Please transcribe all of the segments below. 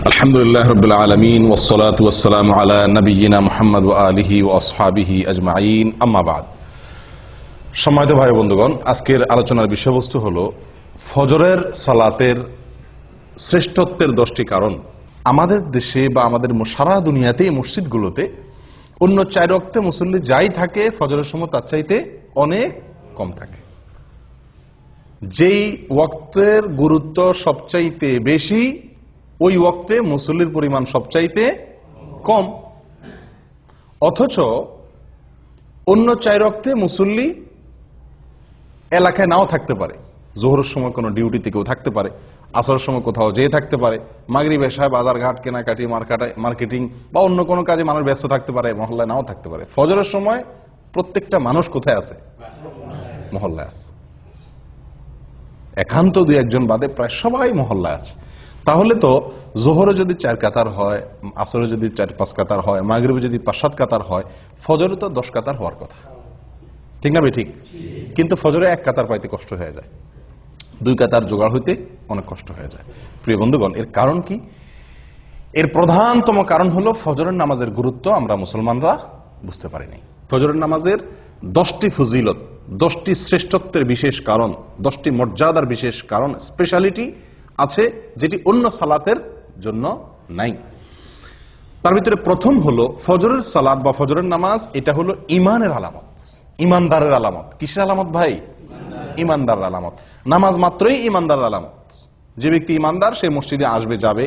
আলহামদুলিল্লাহ রাব্বিল আলামিন ওয়াসসালাতু ওয়াসসালামু আলা নাবিয়িনা মুহাম্মদ ওয়া আলিহি ওয়া আসহাবিহি আজমাইন, আম্মা বাদ। সম্মানিত ভাই বন্ধুগণ, আজকের আলোচনার বিষয়বস্তু হলো ফজরের সালাতের শ্রেষ্ঠত্বের 10টি কারণ। আমাদের দেশে বা আমাদের সারা দুনিয়াতে মসজিদগুলোতে অন্য 4 ওয়াক্তে মুসল্লি যাই থাকে, ফজরের সময় তার চাইতে অনেক কম থাকে। যেই ওয়াক্তের গুরুত্ব সবচাইতে বেশি, ওই ওয়াক্তে মুসল্লির পরিমাণ সবচাইতে কম। অথচ অন্য 4 ওয়াক্তে মুসল্লি এলাকায় নাও থাকতে পারে। জোহরের সময় কোনো ডিউটিতে কেউ থাকতে পারে, আসরের সময় কোথাও যেয়ে থাকতে পারে, মাগরিব এশায় বাজারঘাট কেনাকাটি মার্কেটিং বা অন্য কোনো কাজে মানুষ ব্যস্ত থাকতে পারে, মহল্লায় নাও থাকতে পারে। ফজরের সময় প্রত্যেকটা মানুষ কোথায় আছে? মহল্লায় আছে। একান্ত 2-1 বাদে প্রায় সবাই মহল্লায় আছে। তাহলে তো জোহরে যদি 4 কাতার হয়, আসরে যদি 4-5 কাতার হয়, মাগরিবে যদি 5-7 কাতার হয়, ফজরে তো 10 কাতার হওয়ার কথা, ঠিক না ভাই? ঠিক। কিন্তু ফজরে 1 কাতার পাইতে কষ্ট হয়ে যায়, 2 কাতার জোগাড় হইতে অনেক কষ্ট হয়ে যায়। প্রিয় বন্ধুগণ, এর কারণ কি? এর প্রধানতম কারণ হলো ফজরের নামাজের গুরুত্ব আমরা মুসলমানরা বুঝতে পারিনি। ফজরের নামাজের 10টি ফজিলত, 10টি শ্রেষ্ঠত্বের বিশেষ কারণ, 10টি মর্যাদার বিশেষ কারণ, স্পেশালিটি আছে যেটি অন্য সালাতের জন্য নাই। তার ভিতরে প্রথম হলো ফজরের সালাত বা ফজরের নামাজ। এটা হলো ইমানের আলামত, ইমানদারের আলামত। কিসের আলামত ভাই? ইমানদারের আলামত। নামাজ মাত্রই ইমানদারের আলামত। যে ব্যক্তি ইমানদার সে মসজিদে আসবে, যাবে,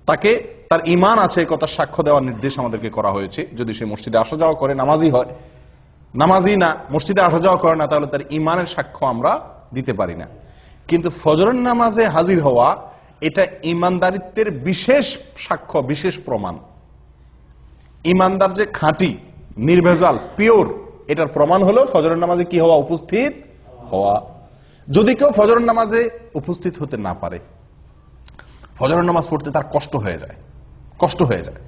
তাকে তার ইমান আছে কথা সাক্ষ্য দেওয়ার নির্দেশ আমাদেরকে করা হয়েছে। যদি সে মসজিদে আসা যাওয়া করে, নামাজি হয়। নামাজি না, মসজিদে আসা যাওয়া করে না, তাহলে তার ইমানের সাক্ষ্য আমরা দিতে পারি না। কিন্তু ফজরের নামাজে হাজির হওয়া এটা ইমানদারিত্বের বিশেষ সাক্ষ্য, বিশেষ প্রমাণ। ইমানদার যে খাঁটি, নির্ভেজাল, পিওর, এটার প্রমাণ হলো ফজরের নামাজে কি হওয়া? উপস্থিত হওয়া। যদি কেউ ফজরের নামাজে উপস্থিত হতে না পারে, ফজরের নামাজ পড়তে তার কষ্ট হয়ে যায়,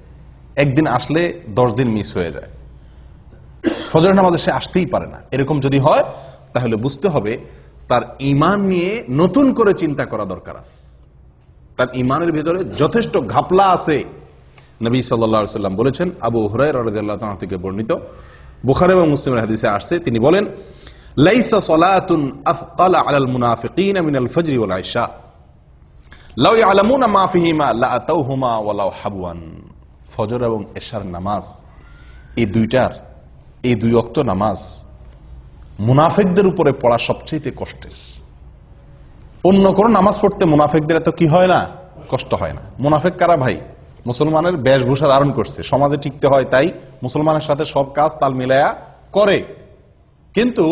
একদিন আসলে 10 দিন মিস হয়ে যায়, ফজরের নামাজে সে আসতেই পারে না, এরকম যদি হয়, তাহলে বুঝতে হবে তার ঈমান নিয়ে নতুন করে চিন্তা করা দরকার আছে। তার ঈমানের ভিতরে যথেষ্ট ঘাপলা আছে। নবী সাল্লাল্লাহু আলাইহি ওয়াসাল্লাম বলেছেন, আবু হুরায়রা রাদিয়াল্লাহু তাআলা থেকে বর্ণিত, বুখারী এবং মুসলিমের হাদিসে আসছে, তিনি বলেন, লাইসা সালাতুন আথকালা আলাল মুনাফিকিনা মিনাল ফজরি ওয়াল ইশা লাউ ইয়ালামুনা মা ফিহিমা লাআতাউহুমা ওয়ালাউ হাবওয়ান। ফজর এবং এশার নামাজ, এই 2 ওয়াক্ত নামাজ মুনাফিকদের উপরে পড়া সবচেয়ে কষ্টের। অন্য কোন নামাজ পড়তে মুনাফিকদের এত কি হয় না? কষ্ট হয় না। মুনাফিক কারা ভাই? মুসলমানের বেশভূষা ধারণ করছে, সমাজে টিকতে হয় তাই মুসলমানের সাথে সব কাজ তাল মিলায়া করে, কিন্তু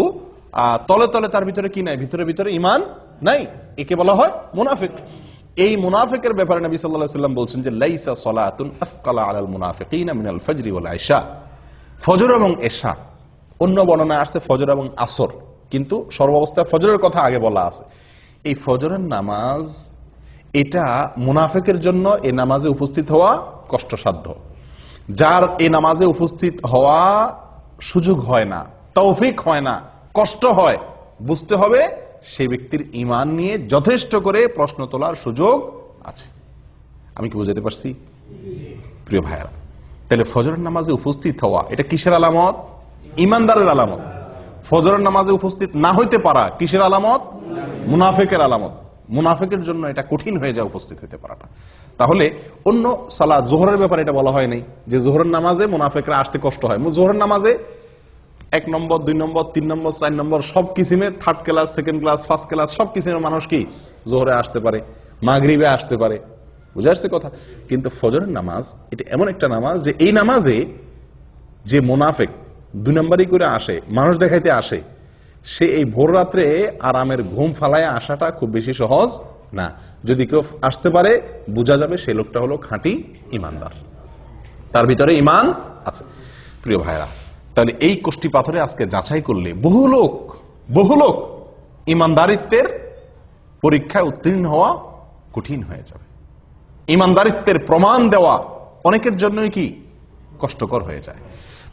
তলে তলে তার ভিতরে কি নাই? ভিতরে ঈমান নাই। একে বলা হয় মুনাফিক। এই মুনাফিকের ব্যাপারে নবী সাল্লাল্লাহু আলাইহি ওয়াসাল্লাম বলছেন যে লাইসা সালাতুন আথকালা আলাল মুনাফিকিনা মিনাল ফজরি ওয়াল ইশা। ফজর এবং এশা, অন্য বর্ণনায় আসছে ফজর এবং আসর, কিন্তু সর্বাবস্থায় ফজরের কথা আগে বলা আছে। এই ফজরের নামাজ এটা মুনাফিকের জন্য এই নামাজে উপস্থিত হওয়া কষ্টসাধ্য। যার এই নামাজে উপস্থিত হওয়া সুযোগ হয় না, তৌফিক হয় না, কষ্ট হয়, বুঝতে হবে সেই ব্যক্তির ঈমান নিয়ে যথেষ্ট করে প্রশ্ন তোলার সুযোগ আছে। আমি কি বুঝাতে পারছি প্রিয় ভাইরা? তাহলে ফজরের নামাজে উপস্থিত হওয়া এটা কিসের আলামত? ঈমানদারের আলামত। ফজরের নামাজে উপস্থিত না হইতে পারা কিসের আলামত? মুনাফিকের আলামত। মুনাফিকের জন্য এটা কঠিন হয়ে যায় উপস্থিত হইতে পারাটা। তাহলে অন্য সালাত, জোহরের ব্যাপারে এটা বলা হয় নাই যে জোহরের নামাজে মুনাফিকরা আসতে কষ্ট হয়। জোহরের নামাজে 1 নম্বর, 2 নম্বর, 3 নম্বর, 4 নম্বর সব কিসিমের, 3rd class, 2nd class, 1st class সব কিসিমের মানুষ কি জোহরে আসতে পারে, মাগরিবে আসতে পারে। বুঝে আসছে কথা? কিন্তু ফজরের নামাজ এটা এমন একটা নামাজ যে এই নামাজে যে মুনাফিক 2 নম্বরই করে আসে, মানুষ দেখাইতে আসে, সে এই ভোর রাত্রে আরামের ঘুম ফালায় আসাটা খুব বেশি সহজ না। যদি কেউ আসতে পারে, বোঝা যাবে সেই লোকটা হলো খাঁটি ইমানদার, তার ভিতরে ঈমান আছে। প্রিয় ভাইরা, তাহলে এই কোষ্টি পাথরে আজকে যাচাই করলে বহু লোক ইমানদারিত্বের পরীক্ষায় উত্তীর্ণ হওয়া কঠিন হয়ে যাবে। ইমানদারিত্বের প্রমাণ দেওয়া অনেকের জন্যই কি কষ্টকর হয়ে যায়।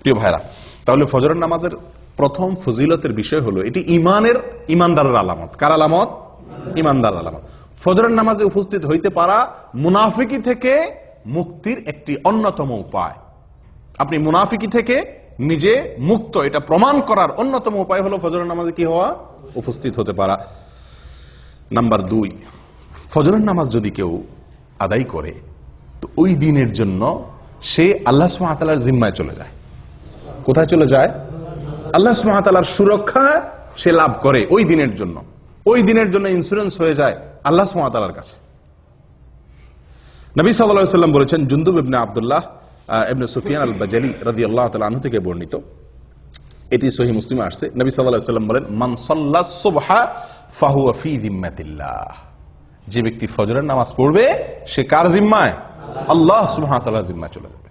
প্রিয় ভাইরা, তাহলে ফজরের নামাজের প্রথম ফজিলতের বিষয় হলো এটি ইমানদারের আলামত। কার আলামত? ইমানদার আলামত। ফজরের নামাজে উপস্থিত হইতে পারা মুনাফিকি থেকে মুক্তির একটি অন্যতম উপায়। আপনি মুনাফিকি থেকে নিজে মুক্ত, এটা প্রমাণ করার অন্যতম উপায় হলো ফজরের নামাজে কি হওয়া, উপস্থিত হতে পারা। নাম্বার 2, ফজরের নামাজ যদি কেউ আদায় করে তো ওই দিনের জন্য সে আল্লাহ সুবহানাহু ওয়া তাআলার জিম্মায় চলে যায়। কোথায় চলে যায়? আল্লাহ সুবহানাহু ওয়া তাআলার সুরক্ষা সে লাভ করে ওই দিনের জন্য। ওই দিনের জন্য ইন্স্যুরেন্স হয়ে যায় আল্লাহ সুবহানাহু ওয়া তাআলার কাছে। নবী সাল্লাল্লাহু আলাইহি ওয়াসাল্লাম বলেছেন, জুনদুব ইবনে আব্দুল্লাহ ইবনে সুফিয়ান আল বাজালি রাদিয়াল্লাহু তাআলা আনহু থেকে বর্ণিত, এটি সহিহ মুসলিমে আসছে। নবী সাল্লাল্লাহু আলাইহি ওয়াসাল্লাম বলেন, মান সাল্লাস সুবহা ফাহুয়া ফি যিম্মাতিল্লাহ। যে ব্যক্তি ফজরের নামাজ পড়বে সে কার জিম্মায়? আল্লাহ সুবহানাহু ওয়া তাআলার জিম্মায় চলে যাবে।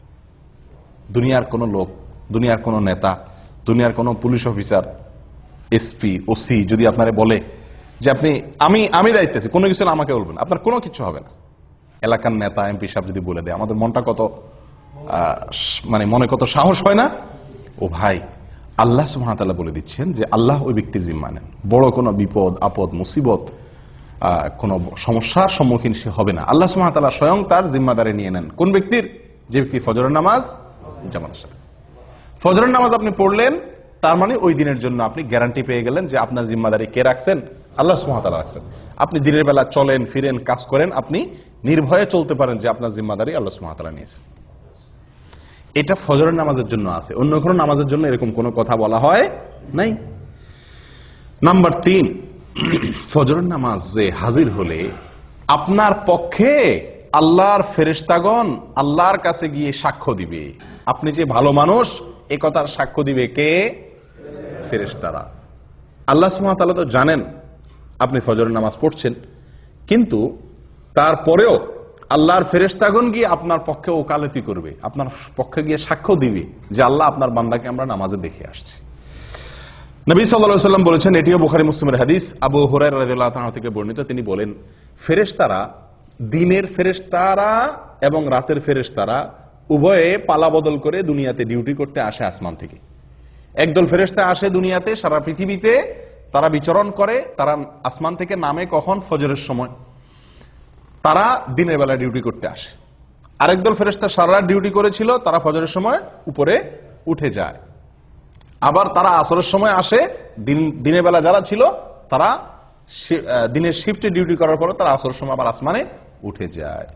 দুনিয়ার কোন লোক, দুনিয়ার কোন নেতা, দুনিয়ার কোন পুলিশ অফিসার, এসপি, ওসি যদি আপনারে বলে যে আপনি আমি দায়িত্বে আছি, কোনো কিছু আমাকে বলবেন, আপনার কোনো কিছু হবে না। এলাকার নেতা, এমপি সাহেব যদি বলে দেয়, আমাদের মনটা কত মনে কত সাহস হয় না? ও ভাই, আল্লাহ সুবহানাহু ওয়া তাআলা বলে দিচ্ছেন যে আল্লাহ ওই ব্যক্তির জিম্মা নেন। বড় কোনো বিপদ আপদ মুসিবত কোনো সমস্যার সম্মুখীন সে হবে না। আল্লাহ সুবহানাহু ওয়া তাআলা স্বয়ং তার জিম্মাদারি নিয়ে নেন। কোন ব্যক্তির? যে ব্যক্তি ফজরের নামাজ জামাতের সাথে। ফজরের নামাজ আপনি পড়লেন, তার মানে ওই দিনের জন্য আপনি গ্যারান্টি পেয়ে গেলেন যে আপনার জিম্মাদারি কে রাখছেন? আল্লাহ সুবহানাহু ওয়া তাআলা রাখছেন। আপনি দিনের বেলা চলেন ফিরেন কাজ করেন, আপনি নির্ভয়ে চলতে পারেন যে আপনার জিম্মাদারি আল্লাহ সুবহানাহু ওয়া তাআলা নিয়েছেন। এটা ফজরের নামাজের জন্য আছে, অন্য কোনো নামাজের জন্য এরকম কোনো কথা বলা হয় নাই। নাম্বার 3, ফজরের নামাজে হাজির হলে আপনার পক্ষে আল্লাহর ফেরেশতাগণ আল্লাহর কাছে গিয়ে সাক্ষ্য দিবে। আপনি যে ভালো মানুষ এ কথার সাক্ষ্য দিবে কে? ফেরেশতারা। আল্লাহ সুবহানাহু ওয়া তাআলা তো জানেন আপনি ফজরের নামাজ পড়ছেন, কিন্তু তারপরেও আল্লাহর ফেরেশতাগণ গিয়ে আপনার পক্ষে ওকালতি করবে, আপনার পক্ষে গিয়ে সাক্ষ্য দিবে যে আল্লাহ আপনার বান্দাকে আমরা নামাজে দেখে আসছি। নবী সাল্লাল্লাহু আলাইহি ওয়াসাল্লাম বলেছেন, এটিও বুখারী মুসলিমের হাদিস, আবু হুরায়রা রাদিয়াল্লাহু তাআলা থেকে বর্ণিত, তিনি বলেন, ফেরেশতারা, দিনের ফেরেশতারা এবং রাতের ফেরেশতারা উভয়ে পালা বদল করে দুনিয়াতে ডিউটি করতে আসে আসমান থেকে। একদল ফেরেশতা আসে দুনিয়াতে, সারা পৃথিবীতে তারা বিচরণ করে। তারা আসমান থেকে নামে কখন? ফজরের সময়। তারা দিনের বেলা ডিউটি করতে আসে। আরেকদল ফেরেশতা সারা রাত ডিউটি করেছিল, তারা ফজরের সময় উপরে উঠে যায়। আবার তারা আসরের সময় আসে, দিনের বেলা যারা ছিল তারা দিনের শিফটে ডিউটি করার পরে তারা আসরের সময় আবার আসমানে উঠে যায়।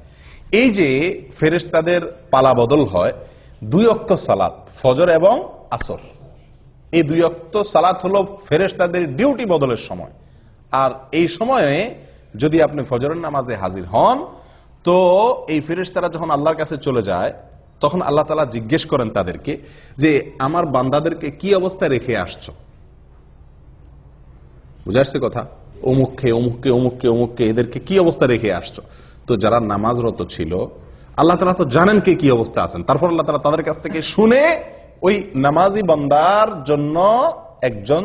এই যে ফেরেশতাদের পালা বদল হয়, 2 ওয়াক্ত সালাত, ফজর এবং আসর, এই 2 ওয়াক্ত সালাত হলো ফেরেশতাদের ডিউটি বদলের সময়। আর এই সময়ে যদি আপনি ফজরের নামাজে হাজির হন, তো এই ফেরেশতারা যখন আল্লাহর কাছে চলে যায়, তখন আল্লাহ তাআলা জিজ্ঞেস করেন তাদেরকে যে আমার বান্দাদেরকে কি অবস্থায় রেখে আসছো? বুঝা আসছে কথা? অমুককে অমুককে অমুককে অমুককে এদেরকে কি অবস্থা রেখে আসছো? তো যারা নামাজরত ছিল আল্লাহ তাআলা তো জানেন কে কি অবস্থা আছেন। তারপর আল্লাহ তাআলা তাদের কাছ থেকে শুনে ওই নামাজি বান্দার জন্য একজন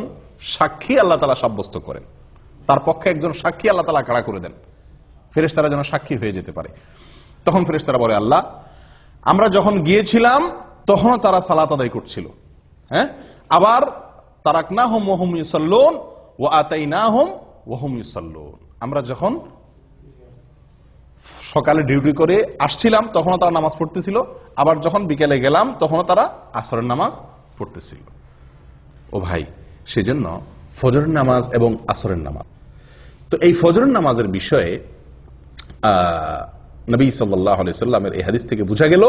সাক্ষী আল্লাহ তাআলা সাব্যস্ত করেন, তার পক্ষে একজন সাক্ষী আল্লাহ তাআলা খাড়া করে দেন, ফেরেশতারা যেন সাক্ষী হয়ে যেতে পারে। তখন ফেরেশতারা বলে, আল্লাহ, আমরা যখন গিয়েছিলাম তখনও তারা সালাত আদায় করছিল, হ্যাঁ, আবার তারাকনাহুম ওয়া হুম ইউসাল্লুন ওয়া আতাইনাহুম ওয়া হুম ইউসাল্লুন। আমরা যখন সকালে ডিউটি করে আসছিলাম তখনও তারা নামাজ পড়তেছিল, আবার যখন বিকেলে গেলাম তখনও তারা আসরের নামাজ পড়তেছিল। ও ভাই, সেজন্য ফজরের নামাজ এবং আসরের নামাজ, তো এই ফজরের নামাজের বিষয়ে নবী সাল্লাল্লাহু আলাইহি সাল্লামের এই হাদিস থেকে বোঝা গেল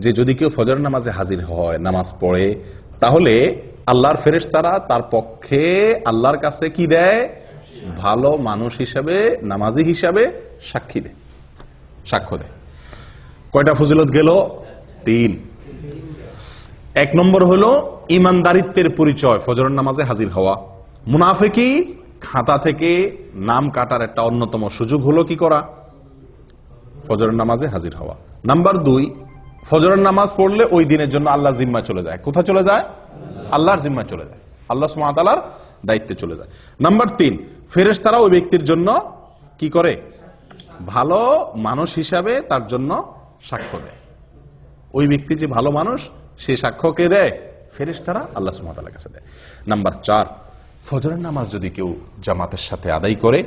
যে যদি কেউ ফজরের নামাজে হাজির হয়, নামাজ পড়ে, তাহলে আল্লাহর ফেরেশতারা তার পক্ষে আল্লাহর কাছে কি দেয়? ভালো মানুষ হিসাবে, নামাজি হিসাবে সাক্ষী দেয়, সাক্ষ্য দেয়। কয়টা ফজিলত গেল? 3। 1 নম্বর হলো ইমানদারিত্বের পরিচয়, ফজরের নামাজে হাজির হওয়া। মুনাফিকি খাতা থেকে নাম কাটার একটা অন্যতম সুযোগ হলো কি করা? ফজরের নামাজে হাজির হওয়া। নাম্বার 2, ফজরের নামাজ পড়লে ওই দিনের জন্য আল্লাহ জিম্মায় চলে যায়। কোথায় চলে যায়? আল্লাহর জিম্মায় চলে যায়, আল্লাহ সুবহানাহু ওয়া তাআলার দায়িত্বে চলে যায়। নাম্বার 3, ফেরেশতারা ওই ব্যক্তির জন্য কি করে? ভালো মানুষ হিসাবে তার জন্য সাক্ষ্য দেয়। ওই ব্যক্তি যে ভালো মানুষ, সে সাক্ষ্য কে দেয়? ফেরেশতারা আল্লাহ সুবহানাহু ওয়া তাআলার কাছে দেয়। নাম্বার 4, ফজরের নামাজ যদি কেউ জামাতের সাথে আদায় করে,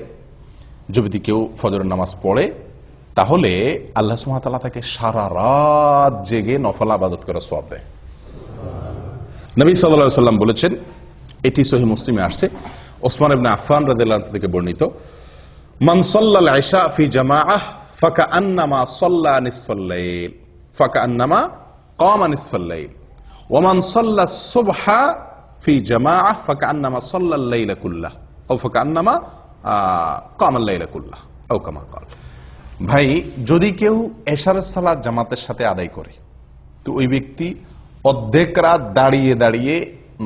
যদি কেউ ফজরের নামাজ পড়ে তাহলে আল্লাহ সুবহানাহু ওয়া তাআলা তাকে সারা রাত জেগে নফল ইবাদত করার সওয়াব দেয়। নবী সাল্লাল্লাহু আলাইহি ওয়াসাল্লাম বলেছেন, এটি সহিহ মুসলিমে আসছে, ওসমান ইবনে আফফান রাদিয়াল্লাহু আনহু থেকে বর্ণিত, মান সাল্লাল ইশা ফি জামাআহ ফাকান্নামা সাল্লা নিসফাল লাইল ফাকান্নামা কামা নিসফাল লাইল ওয়া মান সাল্লাস সুবহা ফি জামাআহ ফাকান্নামা সাল্লাল লাইলা কুল্লাহ আও ফাকান্নামা কামাল লাইলা কুল্লাহ আও কামা ক্বাল। ভাই, যদি কেউ এশারের সালাত জামাতের সাথে আদায় করে তো ওই ব্যক্তি অর্ধেক রাত দাঁড়িয়ে দাঁড়িয়ে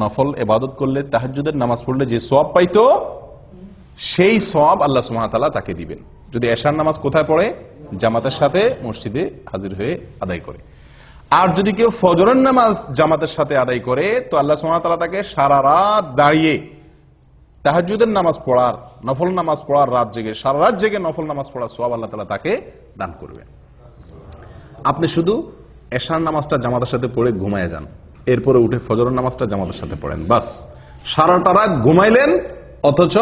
নফল ইবাদত করলে, তাহাজ্জুদের নামাজ পড়লে যে সওয়াব পাইতো সেই সওয়াব আল্লাহ সুবহানাহু ওয়া তাআলা তাকে দিবেন। যদি এশার নামাজ কোথায় পড়ে? জামাতের সাথে মসজিদে হাজির হয়ে আদায় করে। আর যদি কেউ ফজরের নামাজ জামাতের সাথে আদায় করে তো আল্লাহ সুবহানাহু ওয়া তাআলা তাকে সারা রাত দাঁড়িয়ে তাহাজ্জুদের নামাজ পড়ার, নফল নামাজ পড়ার, রাত জেগে সারা রাত জেগে নফল নামাজ পড়ার সওয়াব আল্লাহ তাআলা তাকে দান করবেন। আপনি শুধু এশার নামাজটা জামাতের সাথে পড়ে ঘুমায় যান, এরপরে উঠে ফজরের নামাজটা জামাতের সাথে পড়েন, বাস সারাটা রাত ঘুমাইলেন, অথচ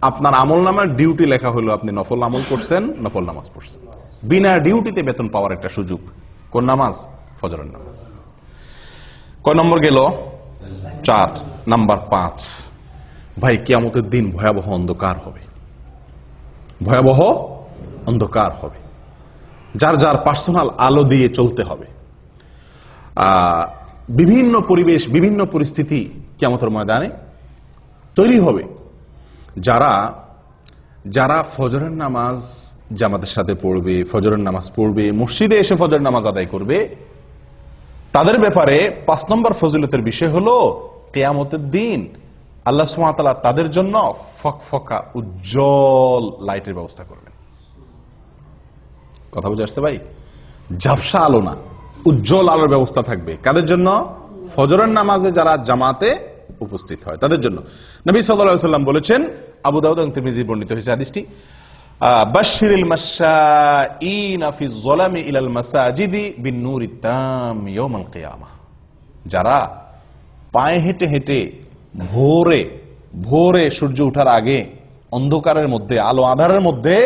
আপনার আমল নামার ডিউটি লেখা হলো আপনি নফল আমল করছেন, নফল নামাজ পড়ছেন। বিনা ডিউটিতে বেতন পাওয়ার একটা সুযোগ। কোন নামাজ? ফজরের নামাজ। কয় নম্বর গেল? 4। নাম্বার 5, ভাই কিয়ামতের দিন ভয়াবহ অন্ধকার হবে, ভয়াবহ অন্ধকার হবে, যার যার পার্সোনাল আলো দিয়ে চলতে হবে। বিভিন্ন পরিবেশ, বিভিন্ন পরিস্থিতি কিয়ামতের ময়দানে তৈরি হবে। যারা যারা ফজরের নামাজ জামাতের সাথে পড়বে, ফজরের নামাজ পড়বে, মসজিদে এসে ফজরের নামাজ আদায় করবে, তাদের ব্যাপারে 5 নম্বর ফজিলতের বিষয় হলো কিয়ামতের দিন আল্লাহ সুবহানাহু ওয়া তাআলা তাদের জন্য ফকফকা উজ্জ্বল লাইটের ব্যবস্থা করবেন। কথা বুঝে আসছে ভাই? ঝাপসা আলো না, উজ্জ্বল আলোর ব্যবস্থা থাকবে। কাদের জন্য? ফজরের নামাজে যারা জামাতে উপস্থিত হয় তাদের জন্য। নবী সাল্লাল্লাহু আলাইহি ওয়াসাল্লাম বলেছেন, আবু দাউদ এবং তিরমিজি বর্ণিত হয়েছে হাদিসটি, বাশশিরিল মাশাঈনা ফি যলামি ইলাল মাসাজিদি বিন-নূরি তাম ইয়াউমাল কিয়ামাহ। যারা পায়ে হেঁটে হেঁটে ভোরে ভোরে সূর্য ওঠার আগে অন্ধকারের মধ্যে, আলো আঁধারের মধ্যে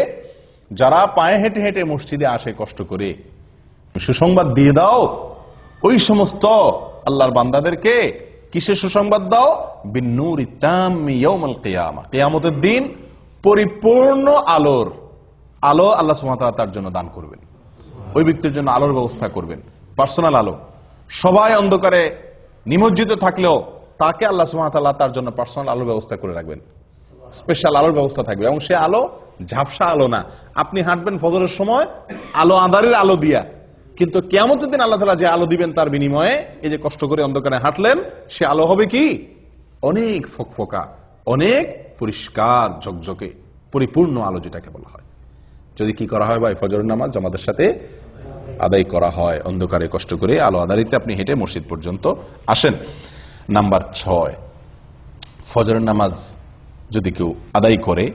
যারা পায়ে হেঁটে হেঁটে মসজিদে আসে কষ্ট করে, সুসংবাদ দিয়ে দাও ওই সমস্ত আল্লাহর বান্দাদেরকে। কিসের সুসংবাদ দাও? বিন-নূরি তাম ইয়াউমাল কিয়ামাহ, কিয়ামতের দিন পরিপূর্ণ আলোর আলো আল্লাহ সুবহানাহু ওয়া তাআলা তার জন্য দান করবেন। ওই ব্যক্তির জন্য আলোর ব্যবস্থা করবেন, পার্সোনাল আলো। সবাই অন্ধকারে নিমজ্জিত থাকলেও তাকে আল্লাহ সুবহানাহু ওয়া তাআলা তার জন্য পার্সোনাল আলোর ব্যবস্থা করে রাখবেন, স্পেশাল আলোর ব্যবস্থা থাকবে। এবং সে আলো ঝাপসা আলো না। আপনি হাঁটবেন ফজরের সময় আলো আঁধারের আলো দিয়া, কিন্তু কিয়ামতের দিন আল্লাহ তাআলা যে আলো দিবেন তার বিনিময়ে এই যে কষ্ট করে অন্ধকারে হাঁটলেন, সে আলো হবে কি? অনেক ফকফকা, অনেক পরিষ্কার ঝকঝকে পরিপূর্ণ আলো, যেটাকে বলা হয়। যদি কি করা হয় ভাই? ফজরের নামাজ জামাতের সাথে আদায় করা হয়, অন্ধকারে কষ্ট করে আলো আধারিতে আপনি হেঁটে মসজিদ পর্যন্ত আসেন। নাম্বার 6, ফজরের নামাজ যদি কেউ আদায় করে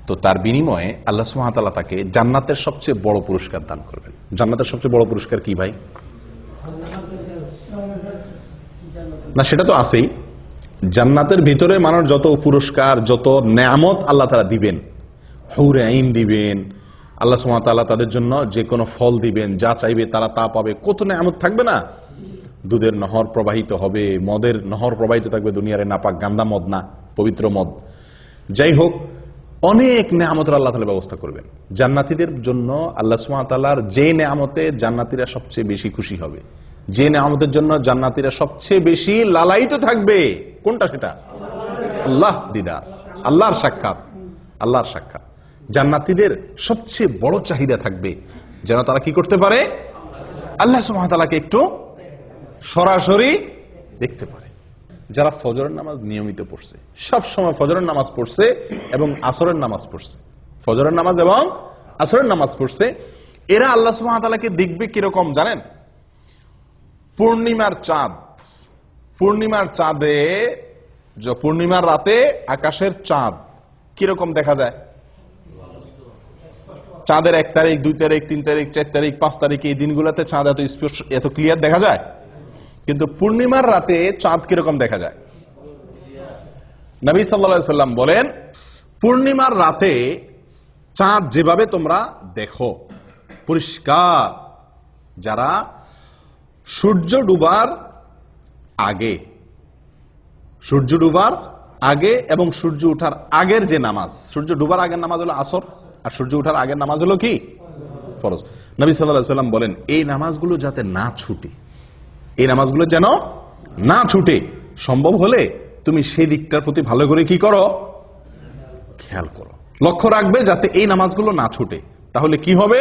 তো তার বিনিময়ে আল্লাহ সুবহানাহু ওয়া তাআলা তাকে জান্নাতের সবচেয়ে বড় পুরস্কার দান করবেন। জান্নাতের সবচেয়ে বড় পুরস্কার কি ভাই? না, সেটা তো আছেই। জান্নাতের ভিতরে মানুষ যত পুরস্কার, যত নেয়ামত আল্লাহ তাআলা দিবেন, হুর আইন দিবেন, আল্লাহ সুবহানাহু ওয়া তাআলা তাদের জন্য যে কোনো ফল দিবেন, যা চাইবে তারা তা পাবে। কত নেয়ামত থাকবে না? দুধের নহর প্রবাহিত হবে, মদের নহর প্রবাহিত থাকবে, দুনিয়ার নাপাক গান্দা মদ না, পবিত্র মদ। যাই হোক, অনেক নেয়ামতের আল্লাহ তাআলা ব্যবস্থা করবেন জান্নাতীদের জন্য। আল্লাহ সুবহানাহু ওয়া তাআলার যে নেয়ামতে জান্নাতীরা সবচেয়ে বেশি খুশি হবে, যে নেয়ামতের জন্য জান্নাতীরা সবচেয়ে বেশি লালায়িত থাকবে, কোনটা সেটা? আল্লাহ দিদার, আল্লাহর সাক্ষাৎ, আল্লাহর সাক্ষাৎ। জান্নাতীদের সবচেয়ে বড় চাহিদা থাকবে যেন তারা কি করতে পারে? আল্লাহ সুবহানাহু ওয়া তাআলাকে একটু সরাসরি দেখতে পারে। যারা ফজরের নামাজ নিয়মিত পড়ছে, সব সময় ফজরের নামাজ পড়ছে এবং আসরের নামাজ পড়ছে, ফজরের নামাজ এবং আসরের নামাজ পড়ছে, এরা আল্লাহ সুবহানাহু ওয়া তাআলাকে দেখবে কিরকম জানেন? পূর্ণিমার চাঁদ, পূর্ণিমার চাঁদে, পূর্ণিমার রাতে আকাশের চাঁদ কিরকম দেখা যায়? চাঁদের 1 তারিখ, 2 তারিখ, 3 তারিখ, 4 তারিখ, 5 তারিখ এই দিনগুলোতে চাঁদ এত স্পষ্ট, এত ক্লিয়ার দেখা যায়। কিন্তু পূর্ণিমার রাতে চাঁদ কিরকম দেখা যায়? নবী সাল্লাল্লাহু আলাইহি সাল্লাম বলেন, পূর্ণিমার রাতে চাঁদ যেভাবে তোমরা দেখো পরিষ্কার, যারা সূর্য ডুবার আগে এবং সূর্য ওঠার আগের যে নামাজ, সূর্য ডুবার আগের নামাজ হলো আসর, আর সূর্য ওঠার আগের নামাজ হলো কি ফরজ। নবী সাল্লাল্লাহু আলাইহি ওয়াসাল্লাম বলেন এই নামাজগুলো যাতে না ছুটে, এই নামাজগুলো যেন না ছুটে, সম্ভব হলে তুমি সেই দিকটার প্রতি ভালো করে কি করো, খেয়াল করো, লক্ষ্য রাখবে যাতে এই নামাজগুলো না ছুটে। তাহলে কি হবে,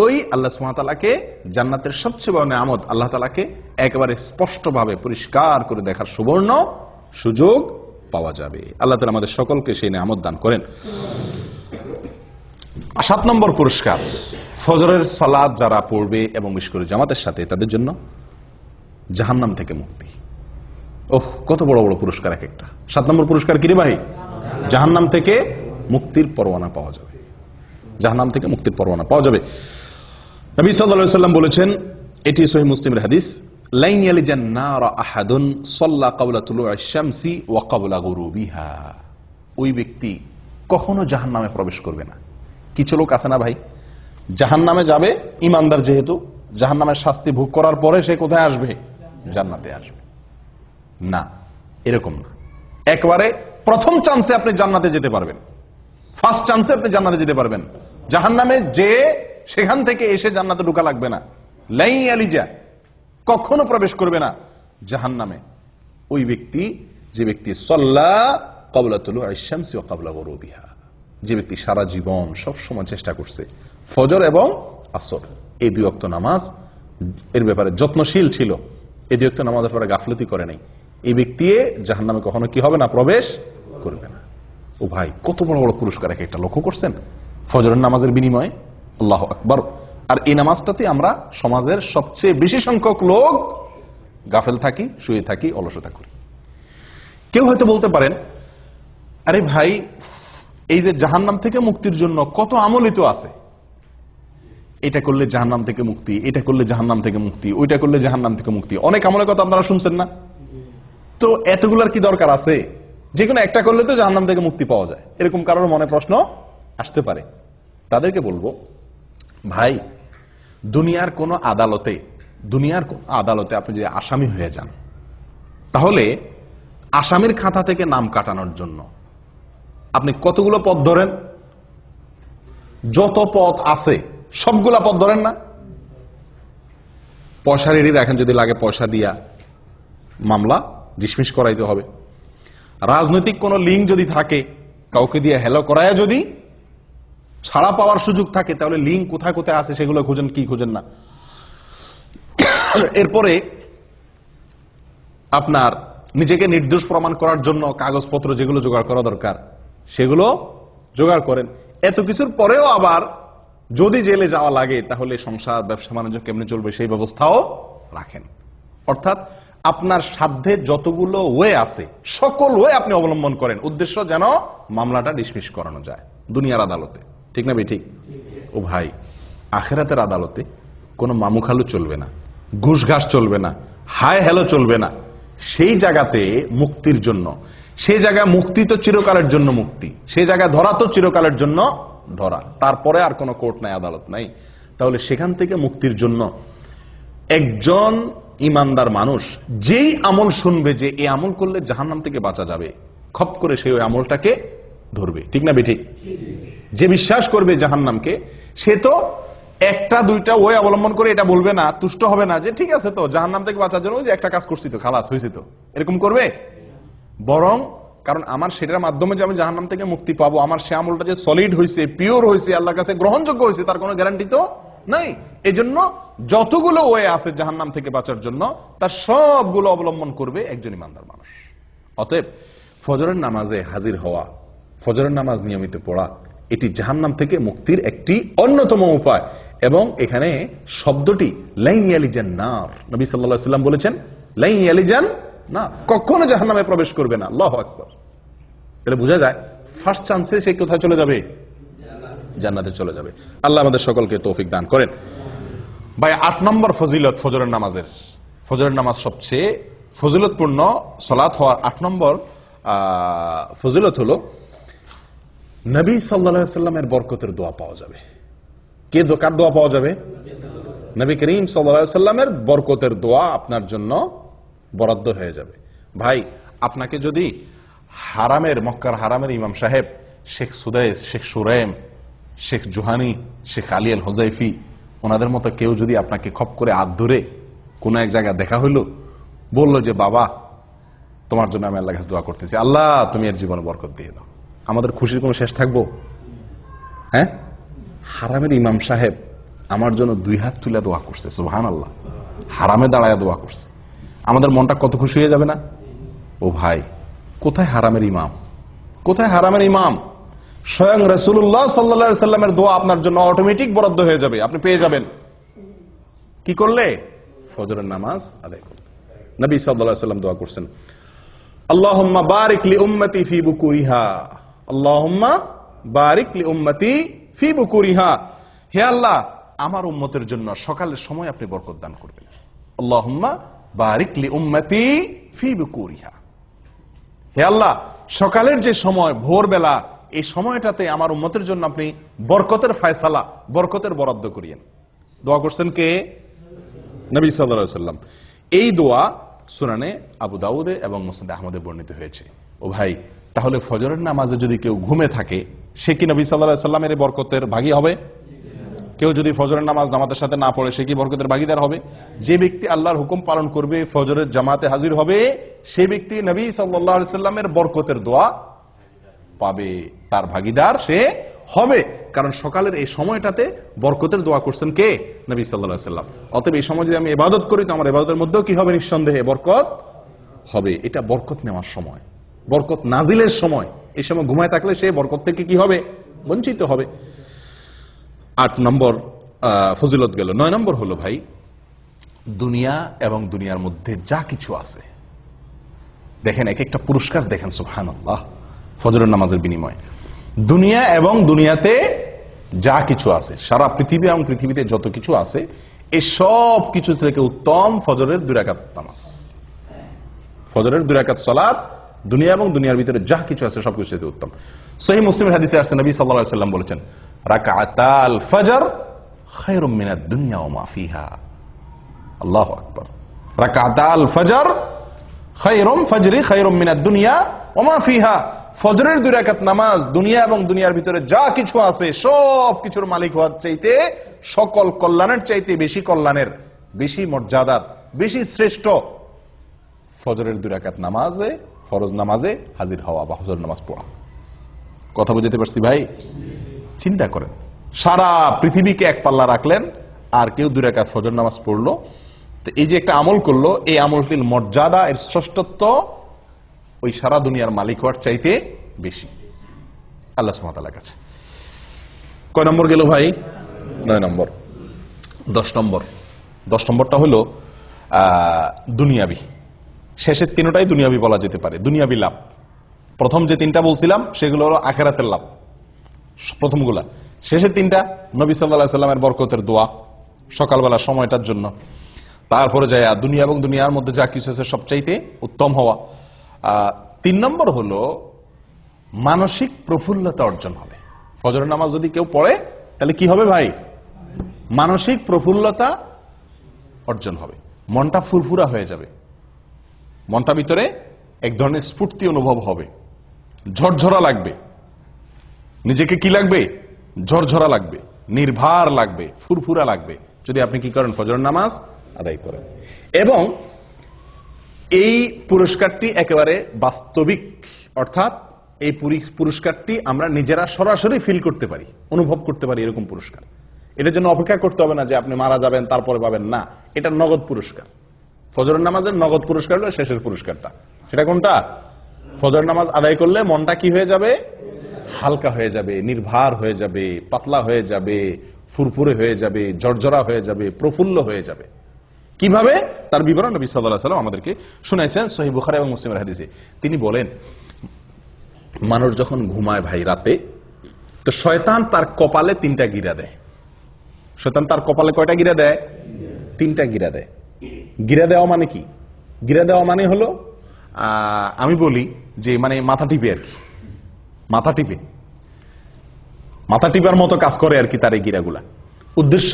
ওই আল্লাহ সুবহানাহু ওয়া তাআলাকে জান্নাতের সবচেয়ে বড় নিয়ামত আল্লাহ তাআলাকে একেবারে স্পষ্টভাবে পরিষ্কার করে দেখার সুবর্ণ সুযোগ পাওয়া যাবে। আল্লাহ তাআলা আমাদের সকলকে সেই নিয়ামত দান করেন। 7 নম্বর পুরস্কার, ফজরের সালাত যারা পড়বে এবং বিশেষ করে জামাতের সাথে, তাদের জন্য জাহান্নাম থেকে মুক্তি। ওহ, কত বড় বড় পুরস্কার এক একটা। 7 নম্বর পুরস্কার কি রে ভাই? জাহান্নাম থেকে মুক্তির পরোয়ানা পাওয়া যাবে, জাহান্নাম থেকে মুক্তির পরোয়ানা পাওয়া যাবে। নবী সাল্লাল্লাহু আলাইহি ওয়াসাল্লাম বলেছেন, এটি সহিহ মুসলিমের হাদিস, লাইন ইয়ালিজান নার আহাদুন সাল্লা ক্বাবলা তুলুইশ শামসি ওয়া ক্বাবলা গুরুবিহা। ওই ব্যক্তি কখনো জাহান্নামে প্রবেশ করবে না। কিছু লোক আছে না ভাই, জাহান্নামে যাবে, ইমানদার যেহেতু, জাহান্নামের শাস্তি ভোগ করার পরে সে কোথায় আসবে? জান্নাতে আসবে। না, এরকম না। একবারে প্রথম চান্সে আপনি জান্নাতে যেতে পারবেন, ফার্স্ট চান্সে আপনি জান্নাতে যেতে পারবেন। জাহান্নামে যে সেখান থেকে এসে জান্নাতে ঢোকা লাগবে না। লাই আলিজা, কখনো প্রবেশ করবে না জাহান্নামে ওই ব্যক্তি, যে ব্যক্তি সাল্লা ক্বাবলা তুলুইশ শামসি ওয়া ক্বাবলা গুরুবিহা, যে ব্যক্তি সারা জীবন সব সময় চেষ্টা করছে ফজর এবং আসর এই 2 ওয়াক্ত নামাজ এর ব্যাপারে যত্নশীল ছিল, এই 2 ওয়াক্ত নামাজের ব্যাপারে গাফলতি করে নাই, এই ব্যক্তি জাহান্নামে কখনো কি হবে না? প্রবেশ করবে না। ও ভাই, কত বড় বড় পুরস্কার এক একটা, লক্ষ্য করছেন? ফজরের নামাজের বিনিময়ে, আল্লাহু আকবার। আর এই নামাজটাতে আমরা সমাজের সবচেয়ে বেশি সংখ্যক লোক গাফেল থাকি, শুয়ে থাকি, অলসতা করি। কেউ হয়তো বলতে পারেন, আরে ভাই, এই যে জাহান্নাম থেকে মুক্তির জন্য কত আমলই তো আছে, এটা করলে জাহান্নাম থেকে মুক্তি, এটা করলে জাহান্নাম থেকে মুক্তি, ওইটা করলে জাহান্নাম থেকে মুক্তি, অনেক আমলের কথা আপনারা শুনছেন না? তো এতগুলার কি দরকার আছে? যে কোনো একটা করলে তো জাহান্নাম থেকে মুক্তি পাওয়া যায়, এরকম কারোর মনে প্রশ্ন আসতে পারে। তাদেরকে বলবো, ভাই, দুনিয়ার কোন আদালতে আপনি যদি আসামি হয়ে যান, তাহলে আসামির খাতা থেকে নাম কাটানোর জন্য আপনি কতগুলো পথ ধরেন? যত পথ আছে সবগুলা পথ ধরেন না? পয়সা রেডি রাখেন, যদি লাগে পয়সা দিয়া মামলা ডিসমিস করাইতে হবে। রাজনৈতিক কোন লিঙ্ক যদি থাকে, কাউকে দিয়ে হেলো করায় যদি ছাড়া পাওয়ার সুযোগ থাকে, তাহলে লিঙ্ক কোথায় কোথায় আছে সেগুলো খুঁজেন, কি খুঁজেন না। এরপরে আপনার নিজেকে নির্দোষ প্রমাণ করার জন্য কাগজপত্র যেগুলো জোগাড় করা দরকার সেগুলো জোগাড় করেন। এত কিছুর পরেও আবার যদি জেলে যাওয়া লাগে, তাহলে সংসার ব্যবসা বাণিজ্য কেমনে চলবে সেই ব্যবস্থাও রাখেন। অর্থাৎ আপনার সাধ্যে যতগুলো ওয়ে আছে সকল ওয়ে আপনি অবলম্বন করেন, উদ্দেশ্য যেন মামলাটা ডিসমিস করানো যায় দুনিয়ার আদালতে। ঠিক না ঠিক? ও ভাই, আখেরাতের আদালতে কোনো মামুখালু চলবে না, ঘুষ ঘাস চলবে না, হায় হেলো চলবে না। সেই জায়গাতে মুক্তির জন্য, সেই জায়গায় মুক্তি তো চিরকালের জন্য মুক্তি, সেই জায়গায় ধরা তো চিরকালের জন্য ধরা, তারপরে আর কোনো কোর্ট নাই, আদালত নাই। তাহলে সেখান থেকে মুক্তির জন্য একজন ইমানদার মানুষ যেই আমল শুনবে যে এই আমল করলে জাহান্নাম থেকে বাঁচা যাবে, খপ করে সেই ওই আমলটাকে ধরবে। ঠিক না বেঠিক? যে বিশ্বাস করবে জাহান্নামকে, সে তো একটা দুইটা ওয়ে অবলম্বন করে এটা বলবে না, তুষ্ট হবে না যে ঠিক আছে তো জাহান্নাম থেকে বাঁচার জন্য যে একটা কাজ করছি তো খালাস হয়েছে তো, এরকম করবে। বরং কারণ আমার সেটার মাধ্যমে যে আমি জাহান্নাম থেকে মুক্তি পাবো, আমার সে আমলটা যে সলিড হয়েছে, পিওর হয়েছে, আল্লাহর কাছে গ্রহণযোগ্য হয়েছে, তার কোনো গ্যারান্টি তো নাই। এই জন্য যতগুলো ওয়ে আছে জাহান্নাম থেকে বাঁচার জন্য, তার সবগুলো অবলম্বন করবে একজন ইমানদার মানুষ। অতএব ফজরের নামাজে হাজির হওয়া, ফজরের নামাজ নিয়মিত পড়া, এটি জাহান্নাম থেকে মুক্তির একটি অন্যতম উপায়। এবং এখানে শব্দটি লাই ইয়ালিজান নার, নবী সাল্লাল্লাহু আলাইহি ওয়াসাল্লাম বলেছেন লাই ইয়ালিজান না, কখনো জাহান্নামে প্রবেশ করবে না। আল্লাহু আকবার। তাহলে বোঝা যায় ফার্স্ট চান্সে সে কোথায় চলে যাবে? জান্নাতে চলে যাবে। আল্লাহ আমাদের সকলকে তৌফিক দান করেন। ভাই, 8 নম্বর ফজিলত ফজরের নামাজের, ফজরের নামাজ সবচেয়ে ফজিলতপূর্ণ সালাত হওয়ার 8 নম্বর ফজিলত হলো নবী সাল্লাল্লাহু আলাইহি ওয়াসাল্লামের বরকতের দোয়া পাওয়া যাবে। কার দোয়া পাওয়া যাবে? নবী করিম সাল্লাল্লাহু আলাইহি ওয়াসাল্লামের বরকতের দোয়া আপনার জন্য বরাদ্দ হয়ে যাবে। ভাই, আপনাকে যদি মক্কার হারামের ইমাম সাহেব শেখ সুদাইস, শেখ সুরাইম, শেখ জুহানি, শেখ আলী আল হুজাইফি, ওনাদের মতো কেউ যদি আপনাকে খপ করে হাত ধরে কোন এক জায়গায় দেখা হইলো, বললো যে বাবা তোমার জন্য আমি আল্লাহর কাছে দোয়া করতেছি, আল্লাহ তুমি এর জীবনে বরকত দিয়ে দাও, আমাদের খুশির কোনো শেষ থাকবো? হ্যাঁ, হারামের ইমাম সাহেব আমার জন্য 2 হাত তুলে দোয়া করছে, সুবহানাল্লাহ, হারামে দাঁড়ায় দোয়া করছে, আমাদের মনটা কত খুশি হয়ে যাবে না? ও ভাই, কোথায় হারামের ইমাম? কোথায় হারামের ইমাম? স্বয়ং রাসূলুল্লাহ সাল্লাল্লাহু আলাইহি সাল্লামের দোয়া আপনার জন্য অটোমেটিক বরাদ্দ হয়ে যাবে, আপনি পেয়ে যাবেন। কি করলে? ফজরের নামাজ আদায় করলে। নবী সাল্লাল্লাহু আলাইহি সাল্লাম দোয়া করছেন, আল্লাহুম্মা বারিক লি উম্মতি ফি বুকুরিহা, আল্লাহুম্মা বারিক লি উম্মতি ফি বুকুরিহা, হে আল্লাহ আমার উম্মতের জন্য সকালের সময় আপনি বরকত দান করবেন। আল্লাহুম্মা বারিক লি উম্মতি ফি বুকুরিহা, হে আল্লাহ সকালের যে সময়, ভোরবেলা, এই সময়টাতে আমার উম্মতের জন্য আপনি বরকতের ফয়সালা, বরকতের বরাদ্দ করিয়েন। দোয়া করছেন কে? নবী সাল্লাল্লাহু আলাইহি সাল্লাম। এই দোয়া সুনানে আবু দাউদে এবং মুসনাদ আহমদে বর্ণিত হয়েছে। ও ভাই, তাহলে ফজরের নামাজে যদি কেউ ঘুমে থাকে, সে কি নবী সাল্লাল্লাহু আলাইহি সাল্লামের বরকতের ভাগী হবে? কেউ যদি ফজরের নামাজ জামাতের সাথে না পড়ে, সে কি বরকতের ভাগীদার হবে? যে ব্যক্তি আল্লাহর হুকুম পালন করবে, ফজরের জামাতে হাজির হবে, সে ব্যক্তি নবী সাল্লাল্লাহু আলাইহি সাল্লামের বরকতের দোয়া পাবে, তার ভাগীদার সে হবে। কারণ সকালের এই সময়টাতে বরকতের দোয়া করছেন কে? নবী সাল্লাল্লাহু আলাইহি সাল্লাম। অতএব এই সময় যদি আমি ইবাদত করি, তো আমার ইবাদতের মধ্যেও কি হবে? নিঃসন্দেহে বরকত হবে। এটা বরকত নেওয়ার সময়, বরকত নাজিলের সময়। এই সময় ঘুমায় থাকলে সে বরকত থেকে কি হবে? বঞ্চিত হবে। 8 নম্বর ফজিলত গেল। 9 নম্বর হলো ভাই, দুনিয়া এবং দুনিয়ার মধ্যে যা কিছু আছে, দেখেন এক একটা পুরস্কার দেখেন, সুবহানাল্লাহ, ফজরের নামাজের বিনিময়ে। দুনিয়া এবং দুনিয়াতে যা কিছু আছে, সারা পৃথিবী এবং পৃথিবীতে যত কিছু আছে, এই সব কিছু থেকে উত্তম ফজরের 2 রাকাত নামাজ। ফজরের 2 রাকাত সালাত দুনিয়া এবং দুনিয়ার ভিতরে যা কিছু আছে সবকিছু থেকে উত্তম। সহিহ মুসলিমের হাদিসে আসছে, নবী সাল্লাল্লাহু আলাইহি সাল্লাম বলেছেন, রাকাতাল ফজর খায়রুম মিনাদ দুনিয়া ওয়া মা ফিহা। আল্লাহু আকবার। রাকাতাল ফজর খায়রুম মিনাদ দুনিয়া ওয়া মা ফিহা। ফজরের 2 রাকাত নামাজ দুনিয়া এবং দুনিয়ার ভিতরে যা কিছু আছে সব কিছুর মালিক হওয়ার চাইতে, সকল কল্যাণের চাইতে বেশি কল্যাণের, বেশি মর্যাদার, বেশি শ্রেষ্ঠ ফজরের 2 রাকাত নামাজে, ফরজ নামাজে হাজির হওয়া বা ফজর নামাজ পড়া। কথা বুঝতে পারছি ভাই? চিন্তা করেন, সারা পৃথিবীকে এক পাল্লা রাখলেন, আর কেউ 2 রাকাত ফজর নামাজ পড়লো, তো এই যে একটা আমল করলো, এই আমলটির মর্যাদা, এর শ্রেষ্ঠত্ব ওই সারা দুনিয়ার মালিক হওয়ার চাইতে বেশি আল্লাহ সুবহানাহু ওয়া তাআলার কাছে। কয় নম্বর গেল ভাই? 9 নম্বর। 10 নম্বরটা হলো দুনিয়াবি। শেষের 3টাই দুনিয়াবি বলা যেতে পারে, দুনিয়াবি লাভ। প্রথম যে 3টা বলছিলাম সেগুলো হলো আখিরাতের লাভ, প্রথমগুলা। শেষের 3টা নবী সাল্লাল্লাহু আলাইহি সাল্লামের বরকতের দোয়া সকালবেলা সময়টার জন্য। তারপরে যায় দুনিয়া এবং দুনিয়ার মধ্যে যা কিছু আছে সবচাইতে উত্তম হওয়া। 3 নম্বর হলো মানসিক প্রফুল্লতা অর্জন হবে। ফজরের নামাজ যদি কেউ পড়ে, তাহলে কি হবে ভাই? মানসিক প্রফুল্লতা অর্জন হবে, মনটা ফুরফুরা হয়ে যাবে, মনটা ভিতরে এক ধরনের স্ফূর্তি অনুভব হবে, ঝরঝরা লাগবে, নিজেকে কি লাগবে? ঝরঝরা লাগবে, নির্ভার লাগবে, ফুরফুরা লাগবে, যদি আপনি কি করেন? ফজরের নামাজ আদায় করেন। এবং এই পুরস্কারটি একেবারে বাস্তবিক, অর্থাৎ এই পুরস্কারটি আমরা নিজেরা সরাসরি ফিল করতে পারি, অনুভব করতে পারি, এরকম পুরস্কার। এটার জন্য অপেক্ষা করতে হবে না যে আপনি মারা যাবেন তারপরে পাবেন, না, এটা নগদ পুরস্কার। ফজরের নামাজের নগদ পুরস্কার হলো শেষের পুরস্কারটা। সেটা কোনটা? ফজর নামাজ আদায় করলে মনটা কি হয়ে যাবে? হালকা হয়ে যাবে, নির্ভার হয়ে যাবে, পাতলা হয়ে যাবে, ফুরফুরে হয়ে যাবে, ঝরঝরা হয়ে যাবে, প্রফুল্ল হয়ে যাবে। কিভাবে? তার বিবরণ নবী সাল্লাল্লাহু আলাইহি ওয়াসাল্লাম আমাদেরকে শুনাইছেন সহিহ বুখারী এবং মুসলিমের হাদিসে। তিনি বলেন, মানুষ যখন ঘুমায় ভাই রাতে, তো শয়তান তার কপালে 3টা গিরা দেয়। শয়তান তার কপালে কয়টা গিরা দেয়? 3টা গিরা দেয়। গিরা দেওয়া মানে কি? গিরা দেওয়া মানে হলো, আমি বলি যে মানে মাথা টিপে আর কি, মাথা টিপে। মাথা টিপার মতো কাজ করে আর কি তার এই গিরাগুলা। উদ্দেশ্য,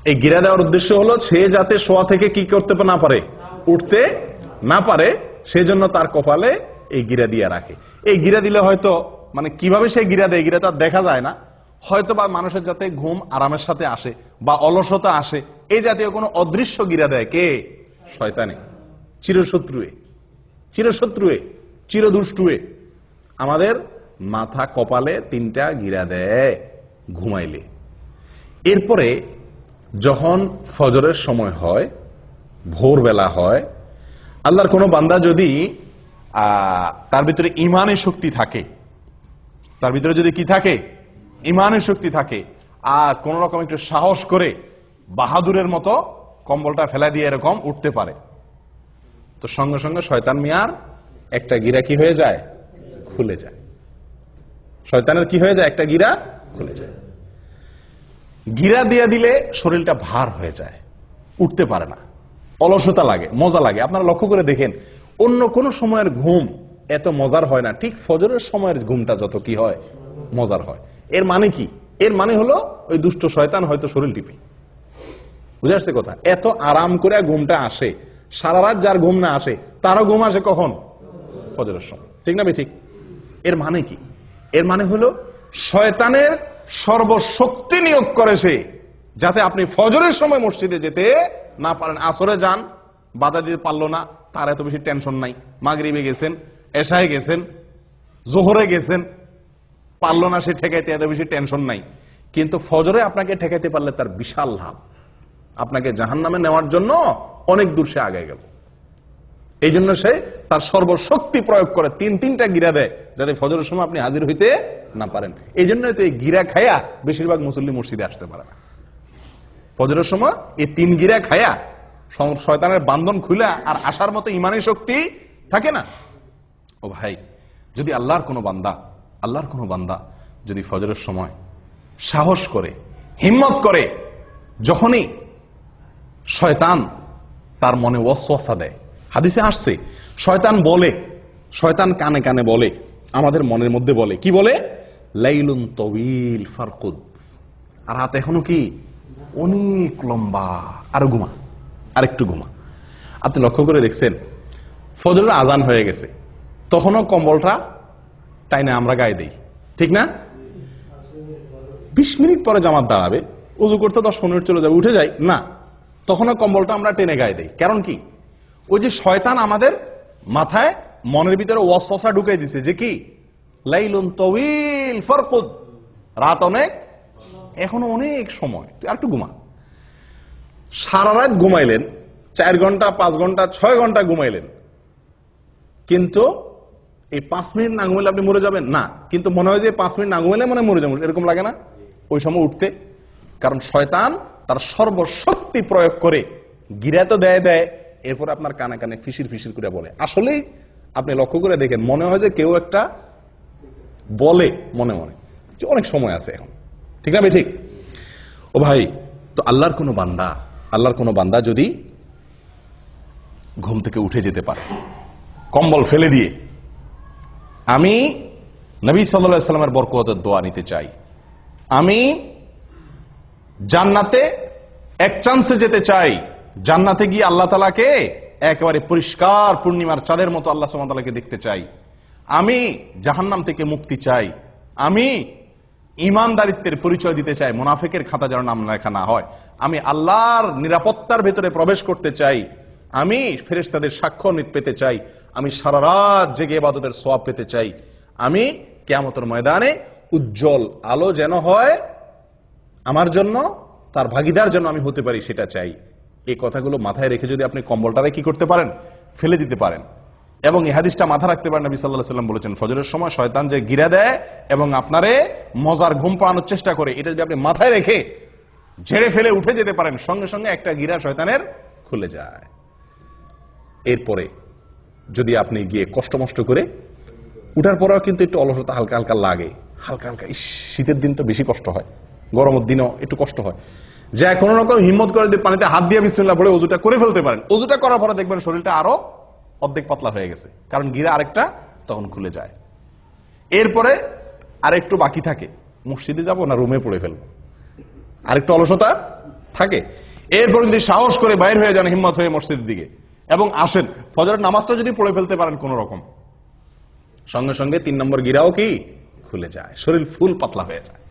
এই গিরা দেওয়ার উদ্দেশ্য হলো সে যাতে শোয়া থেকে কি করতে না পারে, উঠতে না পারে, সেই জন্য তার কপালে এই গিরা দিয়ে রাখে। এই গিরা দিলে হয়তো মানে কিভাবে সে গিরা দেয়, গিরা তো আর দেখা যায় না, হয়তো বা মানুষের যাতে ঘুম আরামের সাথে আসে বা অলসতা আসে, এই জাতীয় কোনো অদৃশ্য গিরা দেয় কে? শয়তানে, চিরশত্রুয়ে, চিরশত্রুয়ে, চিরদুষ্টুয়ে আমাদের মাথা কপালে 3টা গিরা দেয় ঘুমাইলে। এরপরে যখন ফজরের সময় হয়, ভোরবেলা হয়, আল্লাহর কোনো বান্দা যদি তার ভিতরে ইমানের শক্তি থাকে, তার ভিতরে যদি কি থাকে, ইমানের শক্তি থাকে, আর কোন রকম একটু সাহস করে বাহাদুরের মতো কম্বলটা ফেলা দিয়ে এরকম উঠতে পারে, তো সঙ্গে সঙ্গে শয়তান মিয়ার একটা গিরা কি হয়ে যায়, খুলে যায়। শয়তানের কি হয়ে যায়, একটা গিরা খুলে যায়। গিরা দিয়ে দিলে শরীরটা ভার হয়ে যায়, উঠতে পারে না, অলসতা লাগে, মজা লাগে। আপনারা লক্ষ্য করে দেখেন, অন্য কোন সময়ের ঘুম এত মজার হয় না, ঠিক ফজরের সময়ের ঘুমটা যত কি হয়, মজার হয়। এর মানে কি? এর মানে হলো ওই দুষ্ট শয়তান হয়তো শরীর টিপে, বুঝে আসছে কথা? এত আরাম করে ঘুমটা আসে, সারা রাত যার ঘুম না আসে তারও ঘুম আসে কখন? ফজরের সময়, ঠিক না ঠিক? এর মানে কি? এর মানে হলো শয়তানের সর্বশক্তি নিয়োগ করে সে, যাতে আপনি ফজরের সময় মসজিদে যেতে না পারেন। আসরে যান, বাধা দিতে পারলো না, তার এত বেশি টেনশন নাই। মাগরিবে গেছেন, এশায় গেছেন, জোহরে গেছেন, পারলো না সে ঠেকাইতে, এত বেশি টেনশন নাই। কিন্তু ফজরে আপনাকে ঠেকাইতে পারলে তার বিশাল লাভ, আপনাকে জাহান্নামে নেওয়ার জন্য অনেক দূর সে আগে গেল। এই জন্য সে তার সর্বশক্তি প্রয়োগ করে 3টা গিরা দেয়, যাতে ফজরের সময় আপনি হাজির হইতে না পারেন। এই জন্য তো এই গিরা খায়া বেশিরভাগ মুসল্লি মসজিদে আসতে পারে না। ফজরের সময় এই 3 গিরা খায়া শয়তানের বান্ধন খুলে আর আসার মতো ইমানের শক্তি থাকে না। ও ভাই, যদি আল্লাহর কোনো বান্দা যদি ফজরের সময় সাহস করে, হিম্মত করে, যখনই শয়তান তার মনে ওয়াসওয়াসা দেয়, হাদিসে আসছে শয়তান কানে কানে বলে, আমাদের মনের মধ্যে বলে, কি বলে? লাইলুন তওয়িল ফারকুদ, আর রাত এখনো কি অনেক লম্বা, আরো ঘুমা, আরেকটু ঘুমা। আপনি লক্ষ্য করে দেখছেন, ফজরের আজান হয়ে গেছে, তখনও কম্বলটা টাইনে আমরা গায়ে দেই, ঠিক না? 20 মিনিট পরে জামাত দাঁড়াবে, উযু করতে 10 মিনিট চলে যাবে, উঠে যাই না, তখনও কম্বলটা আমরা টেনে গায়ে দেই। কারণ কি? ওই যে শয়তান আমাদের মাথায়, মনের ভিতরে ওয়াসওয়াসা ঢুকাই দিছে যে কি, লাইলুন তাওয়িল ফারকুদ, রাত অনেক, এখনো অনেক সময়, তুই আরেকটু ঘুমা। সারা রাত ঘুমাইলেন, 4 ঘন্টা, 5 ঘন্টা, 6 ঘন্টা ঘুমাইলেন, কিন্তু এই 5 মিনিট না ঘুমাইলে আপনি মরে যাবেন না, কিন্তু মনে হয় যে 5 মিনিট না ঘুমাইলে মনে মরে যাবেন, এরকম লাগে না ওই সময় উঠতে? কারণ শয়তান তার সর্বশক্তি প্রয়োগ করে গিরা তো দেয়, এরপর আপনার কানে কানে ফিসির ফিসির করে বলে। আসলেই আপনি লক্ষ্য করে দেখেন, মনে হয় যে কেউ একটা বলে মনে মনে যে অনেক সময় আছে এখন, ঠিক না ঠিক? ও ভাই, তো আল্লাহর কোনো বান্দা যদি ঘুম থেকে উঠে যেতে পারে কম্বল ফেলে দিয়ে, আমি নবী সাল্লাল্লাহু আলাইহি সাল্লামের বরকতের দোয়া নিতে চাই, আমি জান্নাতে এক চান্সে যেতে চাই, জান্নাতে গিয়ে আল্লাহ তাআলাকে একেবারে পরিষ্কার পূর্ণিমার চাঁদের মতো আল্লাহ সুবহানাহু ওয়া তাআলাকে দেখতে চাই, আমি জাহান্নাম থেকে মুক্তি চাই, আমি ঈমানদারিত্বের পরিচয় দিতে চাই, মুনাফিকের খাতা যেন নাম লেখা না হয়, আমি আল্লাহর নিরাপত্তার ভেতরে প্রবেশ করতে চাই, আমি ফেরেশতাদের সাক্ষ্য পেতে চাই, আমি সারা রাত জেগে ইবাদতের সওয়াব পেতে চাই, আমি কিয়ামতের ময়দানে উজ্জ্বল আলো যেন হয় আমার জন্য, তার ভাগীদার যেন আমি হতে পারি, সেটা চাই। এই কথাগুলো মাথায় রেখে যদি আপনি কম্বলটারে কি করতে পারেন, ফেলে দিতে পারেন, এবং এই হাদিসটা মাথা রাখতে পারেন, নবী সাল্লাল্লাহু আলাইহি ওয়াসাল্লাম বলেছেন, ফজরের সময় শয়তান যে গিরা দেয় এবং আপনারে মজার ঘুম পাড়ানোর চেষ্টা করে, এটা যদি আপনি মাথায় রেখে ঝেড়ে ফেলে উঠে যেতে পারেন, সঙ্গে সঙ্গে একটা গিরা শয়তানের খুলে যায়। এরপরে যদি আপনি গিয়ে কষ্ট মষ্ট করে উঠার পরেও কিন্তু একটু অলসতা হালকা হালকা লাগে, হালকা হালকা, শীতের দিন তো বেশি কষ্ট হয়, গরমের দিনও একটু কষ্ট হয়, যা কোনো রকম হিম্মত করে দিয়ে পানিতে হাত দিয়ে বিসমিল্লাহ পড়ে ওযুটা করে ফেলতে পারেন। ওযুটা করার পরে দেখবেন শরীরটা আরো অর্ধেক পাতলা হয়ে গেছে, কারণ গিরা আরেকটা তখন খুলে যায়। এরপরে আরেকটু বাকি থাকে, মসজিদে যাব না রুমে পড়ে ফেলবো, আরেকটু অলসতা থাকে। এরপর যদি সাহস করে বাইর হয়ে যান হিম্মত হয়ে মসজিদের দিকে এবং আসেন, ফজরের নামাজটা যদি পড়ে ফেলতে পারেন কোন রকম, সঙ্গে সঙ্গে 3 নম্বর গিরাও কি খুলে যায়, শরীর ফুল পাতলা হয়ে যায়।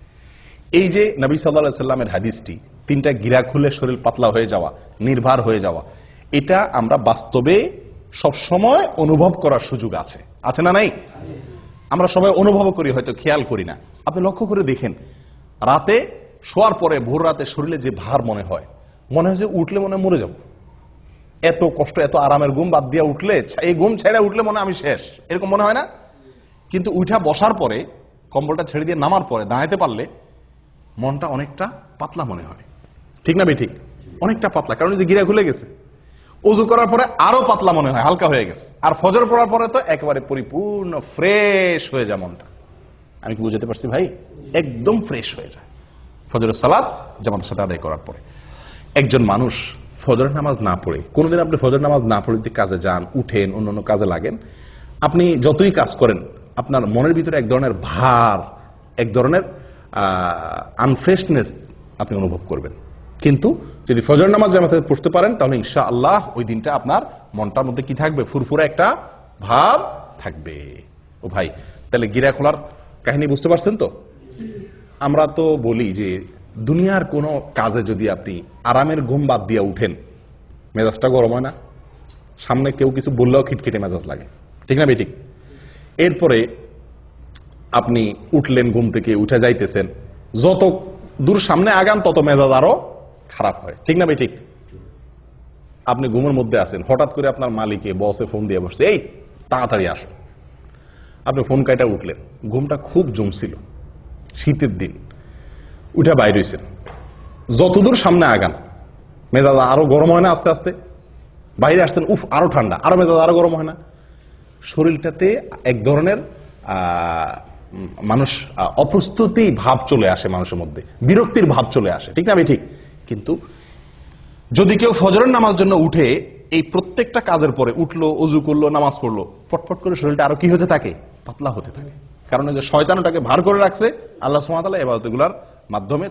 এই যে নবী সাল্লাল্লাহু আলাইহি সাল্লামের হাদিসটি, 3টা গিরা খুলে শরীর পাতলা হয়ে যাওয়া, নির্ভর হয়ে যাওয়া, এটা আমরা বাস্তবে সব সময় অনুভব করার সুযোগ আছে, আছে না নাই? আমরা সবাই অনুভব করি, হয়তো খেয়াল করি না। আপনি লক্ষ্য করে দেখেন, রাতে শোয়ার পরে ভোর রাতে শরীরে যে ভার মনে হয় যে উঠলে মনে মরে যাব, এত কষ্ট, এত আরামের ঘুম বাদ দিয়ে উঠলে, এই ঘুম ছেড়ে উঠলে মনে আমি শেষ, এরকম মনে হয় না? কিন্তু উঠা বসার পরে, কম্বলটা ছেড়ে দিয়ে নামার পরে দাঁড়াতে পারলে মনটা অনেকটা পাতলা মনে হয়, ঠিক না বেঠিক? অনেকটা পাতলা, কারণ যে গিরা খুলে গেছে। ওযু করার পরে আরো পাতলা মনে হয়, হালকা হয়ে গেছে। আর ফজর পড়ার পরে তো একেবারে পরিপূর্ণ ফ্রেশ হয়ে যায় মনটা। আমি কি বুঝাতে পারছি ভাই? একদম ফ্রেশ হয়ে যায় ফজরের সালাত জামাতের সাথে আদায় করার পরে। একজন মানুষ ফজরের নামাজ না পড়ে, কোনোদিন আপনি ফজর নামাজ না পড়ে কাজে যান, উঠেন, অন্যান্য কাজে লাগেন, আপনি যতই কাজ করেন আপনার মনের ভিতরে এক ধরনের ভার, এক ধরনের আনফ্রেশনেস আপনি অনুভব করবেন। কিন্তু যদি ফজর নামাজ জামাতে পড়তে পারেন তাহলে ইনশাআল্লাহ ওই দিনটা আপনার মনটার মধ্যে কি থাকবে? ফুরফুরে একটা ভাব থাকবে। ও ভাই, তাহলে গিরা খোলার কাহিনী বুঝতে পারছেন তো? আমরা তো বলি যে দুনিয়ার কোনো কাজে যদি আপনি আরামের ঘুম বাদ দিয়ে উঠেন, মেজাজটা গরম হয় না? সামনে কেউ কিছু বললেও খিটখিটে মেজাজ লাগে, ঠিক না বেঠিক? এরপরে আপনি উঠলেন, ঘুম থেকে উঠে যাইতেছেন, যত দূর সামনে আগান তত মেজাজ আরো খারাপ হয়, ঠিক না বেঠিক? আপনি ঘুমের মধ্যে আছেন, হঠাৎ করে আপনার মালিকে বসে ফোন দিয়ে বসছে, এই তাড়াতাড়ি আসো। আপনি ফোন কাইটা উঠলেন, ঘুমটা খুব জমছিল, শীতের দিন, উঠে বাইরে হয়েছেন, যতদূর সামনে আগান মেজাজ আরো গরম হয় না? আস্তে আস্তে বাইরে আসছেন, উফ আরো ঠান্ডা, আরো মেজাজ আরো গরম হয় না? শরীরটাতে এক ধরনের মানুষ অপ্রস্তুতি ভাব চলে আসে, মানুষের মধ্যে বিরক্তির ভাব চলে আসে, ঠিক না ভাই ঠিক? কিন্তু যদি কেউ ফজরের নামাজ জন্য উঠে, এই প্রত্যেকটা কাজের পরে উঠলো, ওযু করলো, নামাজ পড়লো, পটপট করে শরীরটা আরো কি হতে থাকে? পাতলা হতে থাকে। কারণ যে শয়তান ওটাকে ভার করে রাখছে, আল্লাহ সুবহানাহু ওয়া তাআলা ইবাদতগুলোর মাধ্যমে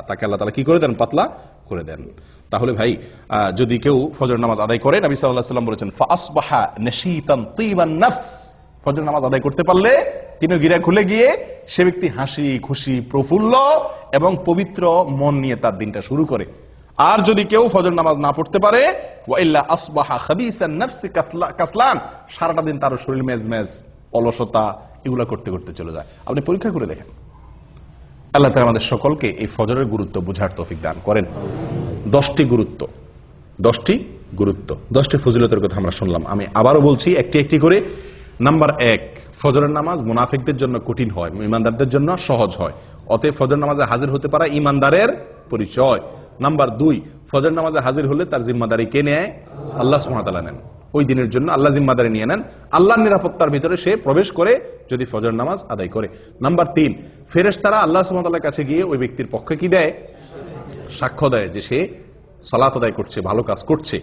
তাকে আল্লাহ তাআলা কি করে দেন? পাতলা করে দেন। তাহলে ভাই, যদি কেউ ফজর নামাজ আদায় করে, নবী সাল্লাল্লাহু আলাইহি ওয়াসাল্লাম বলেছেন ফাসবাহা নাশীতান তিবান নফস, ফজর নামাজ আদায় করতে পারলে তিনি গিরা খুলে গিয়ে সে ব্যক্তি হাসি খুশি, প্রফুল্ল এবং পবিত্র মন নিয়ে তার দিনটা শুরু করে। আর যদি কেউ ফজর নামাজ না পড়তে পারে, ওয়া ইল্লা আসবাহা খাবিসান নফসি কাসলান, সারাটা দিন তার শরীর মেজমেজ, অলসতা এগুলা করতে করতে চলে যায়। আপনি পরীক্ষা করে দেখেন। আল্লাহ তাআলা আমাদের সকলকে এই ফজরের গুরুত্ব বোঝার তৌফিক দান করেন। 10টি গুরুত্ব, 10টি ফজিলতের কথা আমরা শুনলাম। আমি আবারও বলছি একটি একটি করে। নাম্বার 1, ফজরের নামাজ মুনাফিকদের জন্য কঠিন হয়, ঈমানদারদের জন্য সহজ হয়। অতএব ফজর নামাজে হাজির হতে পারা ঈমানদারের পরিচয়। নাম্বার 2, ফজর নামাজে হাজির হলে তার জিম্মাদারি কে নেয়? আল্লাহ সুবহানাহু ওয়া তাআলা নেন। ওই দিনের জন্য আল্লাহ জিম্মাদারি নিয়ে নেন, আল্লাহর নিরাপত্তার ভিতরে সে প্রবেশ করে যদি ফজর নামাজ আদায় করে। নাম্বার 3, ফেরেশতারা আল্লাহ সুবহানাহু ওয়া তাআলার কাছে গিয়ে ওই ব্যক্তির পক্ষে কি দেয়? সাক্ষ্য দেয় যে সে সালাত আদায় করছে, ভালো কাজ করছে।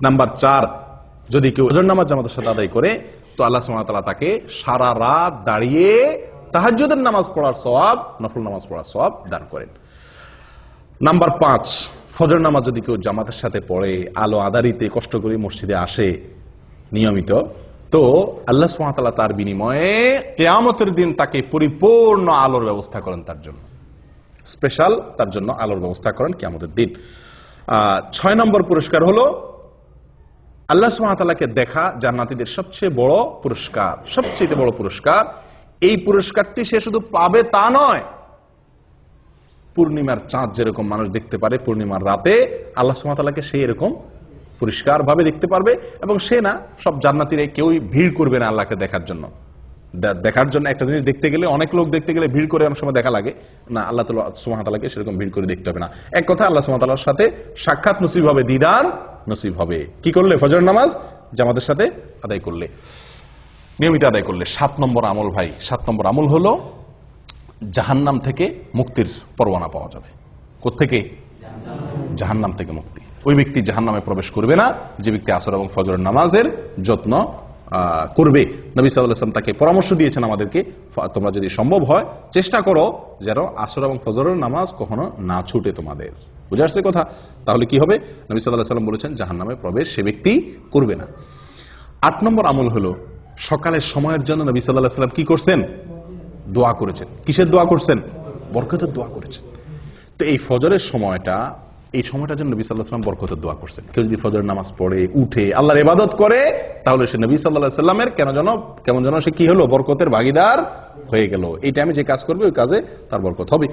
নাম্বার 4, যদি কেউ ফজর নামাজ জামাতের সাথে আদায় করে তো আল্লাহ সুবহানাহু ওয়া তাআলা তাকে সারা রাত দাঁড়িয়ে তাহাজ্জুদের নামাজ পড়ার সওয়াব, নফল নামাজ পড়ার সওয়াব দান করেন। নাম্বার 5, ফজর নামাজ যদি কেউ জামাতের সাথে পড়ে, আলো আঁধারিতে কষ্ট করে মসজিদে আসে নিয়মিত, তো আল্লাহ সুবহানাহু ওয়া তাআলা তার বিনিময়ে কিয়ামতের দিন তাকে পরিপূর্ণ আলোর ব্যবস্থা করেন, তার জন্য স্পেশাল তার জন্য আলোর ব্যবস্থা করেন কিয়ামতের দিন। 6 নম্বর পুরস্কার হলো আল্লাহ সুবহানাহু ওয়া তাআলাকে দেখা জান্নাতীদের সবচেয়ে বড় পুরস্কার, সবচেয়ে বড় পুরস্কার। এই পুরস্কারটি সে শুধু পাবে তা নয়, পূর্ণিমার চাঁদ যেরকম মানুষ দেখতে পারে পূর্ণিমার রাতে, আল্লাহ সুবহানাহু ওয়া তাআলাকে সে এরকম পরিষ্কার ভাবে দেখতে পারবে। এবং সে না, সব জান্নাতীরা কেউই ভিড় করবে না আল্লাহকে দেখার জন্য। দেখার জন্য একটা জিনিস দেখতে গেলে, অনেক লোক দেখতে গেলে ভিড় করে অনেক সময় দেখা লাগে না, আল্লাহ সুবহানাহু ওয়া তাআলাকে সেরকম ভিড় করে দেখতে হবে না। এক কথা, আল্লাহ সুবহানাহু ওয়া তাআলার সাথে সাক্ষাৎ নসিব হবে, দিদার নসিব হবে। কি করলে? ফজর নামাজ জামাতের সাথে আদায় করলে, নিয়মিত আদায় করলে। 7 নম্বর আমল ভাই, 7 নম্বর আমল হলো জাহান্নাম থেকে মুক্তির পরোয়ানা পাওয়া যাবে। কোত্থেকে? জাহান্নাম থেকে মুক্তি। ওই ব্যক্তি জাহান্নামে প্রবেশ করবে না যে ব্যক্তি আসর এবং ফজরের নামাজের যত্ন করবে, নবী সাল্লাল্লাহু আলাইহি ওয়াসাল্লাম তাকে পরামর্শ দিয়েছেন আমাদেরকে, তোমরা যদি সম্ভব হয় চেষ্টা করো যেন আসর এবং ফজরের নামাজ কখনো না ছুটে তোমাদের। বুঝে আসছে কথা? তাহলে কি হবে? নবী সাল্লাল্লাহু আলাইহি ওয়াসাল্লাম বলেছেন জাহান্নামে প্রবেশ সে ব্যক্তি করবে না। 8 নম্বর আমল হলো সকালের সময়ের জন্য নবী সাল্লাল্লাহু আলাইহি ওয়াসাল্লাম কি করছেন? দোয়া করেছেন। কিসের দোয়া করছেন? বরকতের দোয়া করেছেন। তো এই ফজরের সময়টা, এই সময়টার জন্য নবী সাল্লাল্লাহু আলাইহি ওয়াসাল্লাম বরকতের দোয়া করছেন। কেউ যদি ফজরের নামাজ পড়ে উঠে আল্লাহর ইবাদত করে তাহলে সে নবী সাল্লাল্লাহু আলাইহি ওয়াসাল্লামের কেমন যেন সে কি হলো? বরকতের ভাগীদার হয়ে গেল। এই টাইমে যে কাজ করবে ওই কাজে তার বরকত হবে।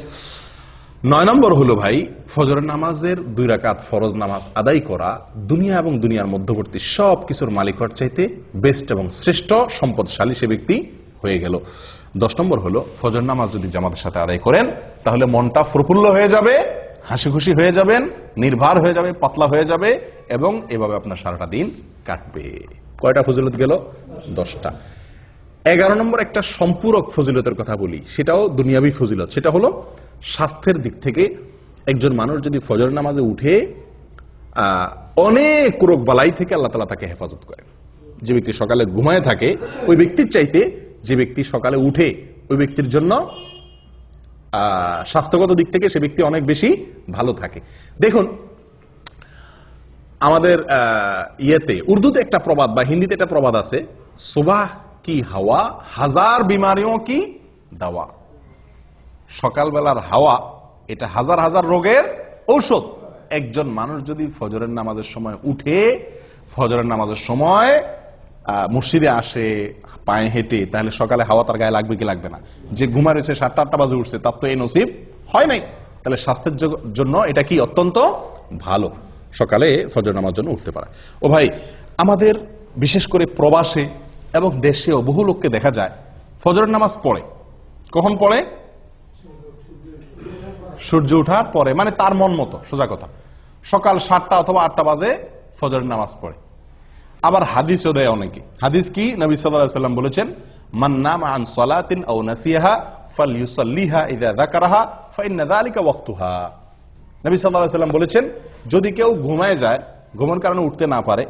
9 নম্বর হলো ভাই, ফজরের নামাজের 2 রাকাত ফরজ নামাজ আদায় করা দুনিয়া এবং দুনিয়ার মধ্যবর্তী সব কিছুর মালিক হওয়ার চাইতে বেস্ট এবং শ্রেষ্ঠ সম্পদশালী সে ব্যক্তি হয়ে গেল। 10 নম্বর হলো ফজর নামাজ যদি জামাতের সাথে আদায় করেন তাহলে মনটা প্রফুল্ল হয়ে যাবে, হাসি খুশি হয়ে যাবেন, নির্ভার হয়ে যাবে, পাতলা হয়ে যাবে এবং এভাবে আপনার সারাটা দিন কাটবে। কয়টা ফজিলত গেল? 10টা। 11 নম্বর একটা সম্পূরক ফজিলতের কথা বলি, সেটাও দুনিয়াবি ফজিলত। সেটা হলো স্বাস্থ্যের দিক থেকে একজন মানুষ যদি ফজর নামাজে উঠে অনেক রোগ বালাই থেকে আল্লাহ তাআলা তাকে হেফাজত করেন। যে ব্যক্তি সকালে ঘুমায় থাকে ওই ব্যক্তির চাইতে যে ব্যক্তি সকালে উঠে ওই ব্যক্তির জন্য স্বাস্থ্যগত দিক থেকে সে ব্যক্তি অনেক বেশি ভালো থাকে। দেখুন আমাদের ইয়েতে উর্দুতে একটা প্রবাদ বা হিন্দিতে একটা প্রবাদ আছে, সুবাহ কি হাওয়া হাজার বিমারিও কি দাওয়া। সকালবেলার হাওয়া এটা হাজার হাজার রোগের ঔষধ। একজন মানুষ যদি ফজরের নামাজের সময় উঠে ফজরের নামাজের সময় মসজিদে আসে পায়ে হেঁটে, তাহলে সকালে হাওয়া তার গায়ে লাগবে কি লাগবে না? যে ঘুমা রয়েছে 7টা-8টা বাজে উঠছে তার তো এই নসিব হয় নাই। তাহলে স্বাস্থ্যের জন্য এটা কি অত্যন্ত ভালো, সকালে ফজর নামাজ জন্য উঠতে পারা। ও ভাই, আমাদের বিশেষ করে প্রবাসে এবং দেশেও বহু লোককে দেখা যায় ফজরের নামাজ পড়ে। কখন পড়ে? সূর্য ওঠার পরে, মানে তার মন মতো। সোজা কথা, সকাল 7টা অথবা 8টা বাজে ফজরের নামাজ পড়ে। আবার হাদিসও দেয় অনেকে। হাদিস কি? নবী সাল্লাল্লাহু আলাইহি ওয়াসাল্লাম বলেছেন, মান নামা আন সালাতিন আও নাসিয়াহা ফালইউসাল্লিহা ইযা যাকারাহা ফাইন্না যালিকা ওয়াক্তুহা। নবী সাল্লাল্লাহু আলাইহি ওয়াসাল্লাম বলেছেন, যদি কেউ ঘুমায় যায়, ঘুমের কারণে উঠতে না পারে,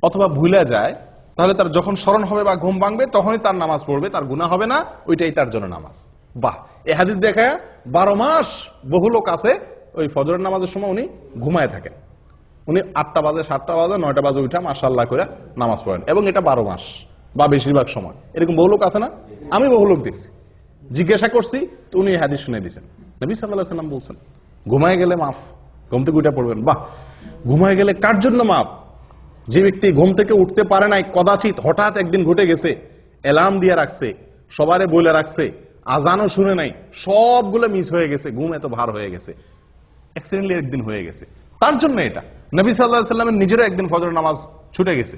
অথবা ভুলে যায়, তাহলে তার যখন স্মরণ হবে বা ঘুম ভাঙবে তখনই তার নামাজ পড়বে, তার গুনাহ হবে না, ওইটাই তার জন্য নামাজ। বাহ! এই হাদিস দেখা 12 মাস বহু লোক আছে ওই ফজরের নামাজের সময় উনি ঘুমায় থাকেন। উনি 8টা বাজে, 7টা বাজে, 9টা বাজে উঠা মাশাআল্লাহ করে নামাজ পড়েন, এবং এটা 12 মাস বা বেশিরভাগ সময়। এরকম বহু লোক আছে না? আমি বহু লোক দেখছি, জিজ্ঞাসা করছি তো উনি এই হাদিস শুনে দিয়েছেন। নবী সাল্লাল্লাহু আলাইহি ওয়াসাল্লাম বলছেন ঘুমায় গেলে মাফ, ঘুম থেকে উঠে পড়বেন। বাহ! ঘুমায় গেলে কার জন্য মাফ? যে ব্যক্তি ঘুম থেকে উঠতে পারে নাই, কদাচিৎ হঠাৎ একদিন ঘটে গেছে, অ্যালার্ম দিয়ে রাখছে, সবারে বলে রাখছে, আজানও শুনে নাই, সবগুলো মিস হয়ে গেছে, ঘুম এত ভার হয়ে গেছে, অ্যাক্সিডেন্টলি একদিন হয়ে গেছে, তার জন্য এটা। নবী সাল্লাল্লাহু আলাইহি ওয়াসাল্লামের নিজেরও একদিন ফজর নামাজ ছুটে গেছে।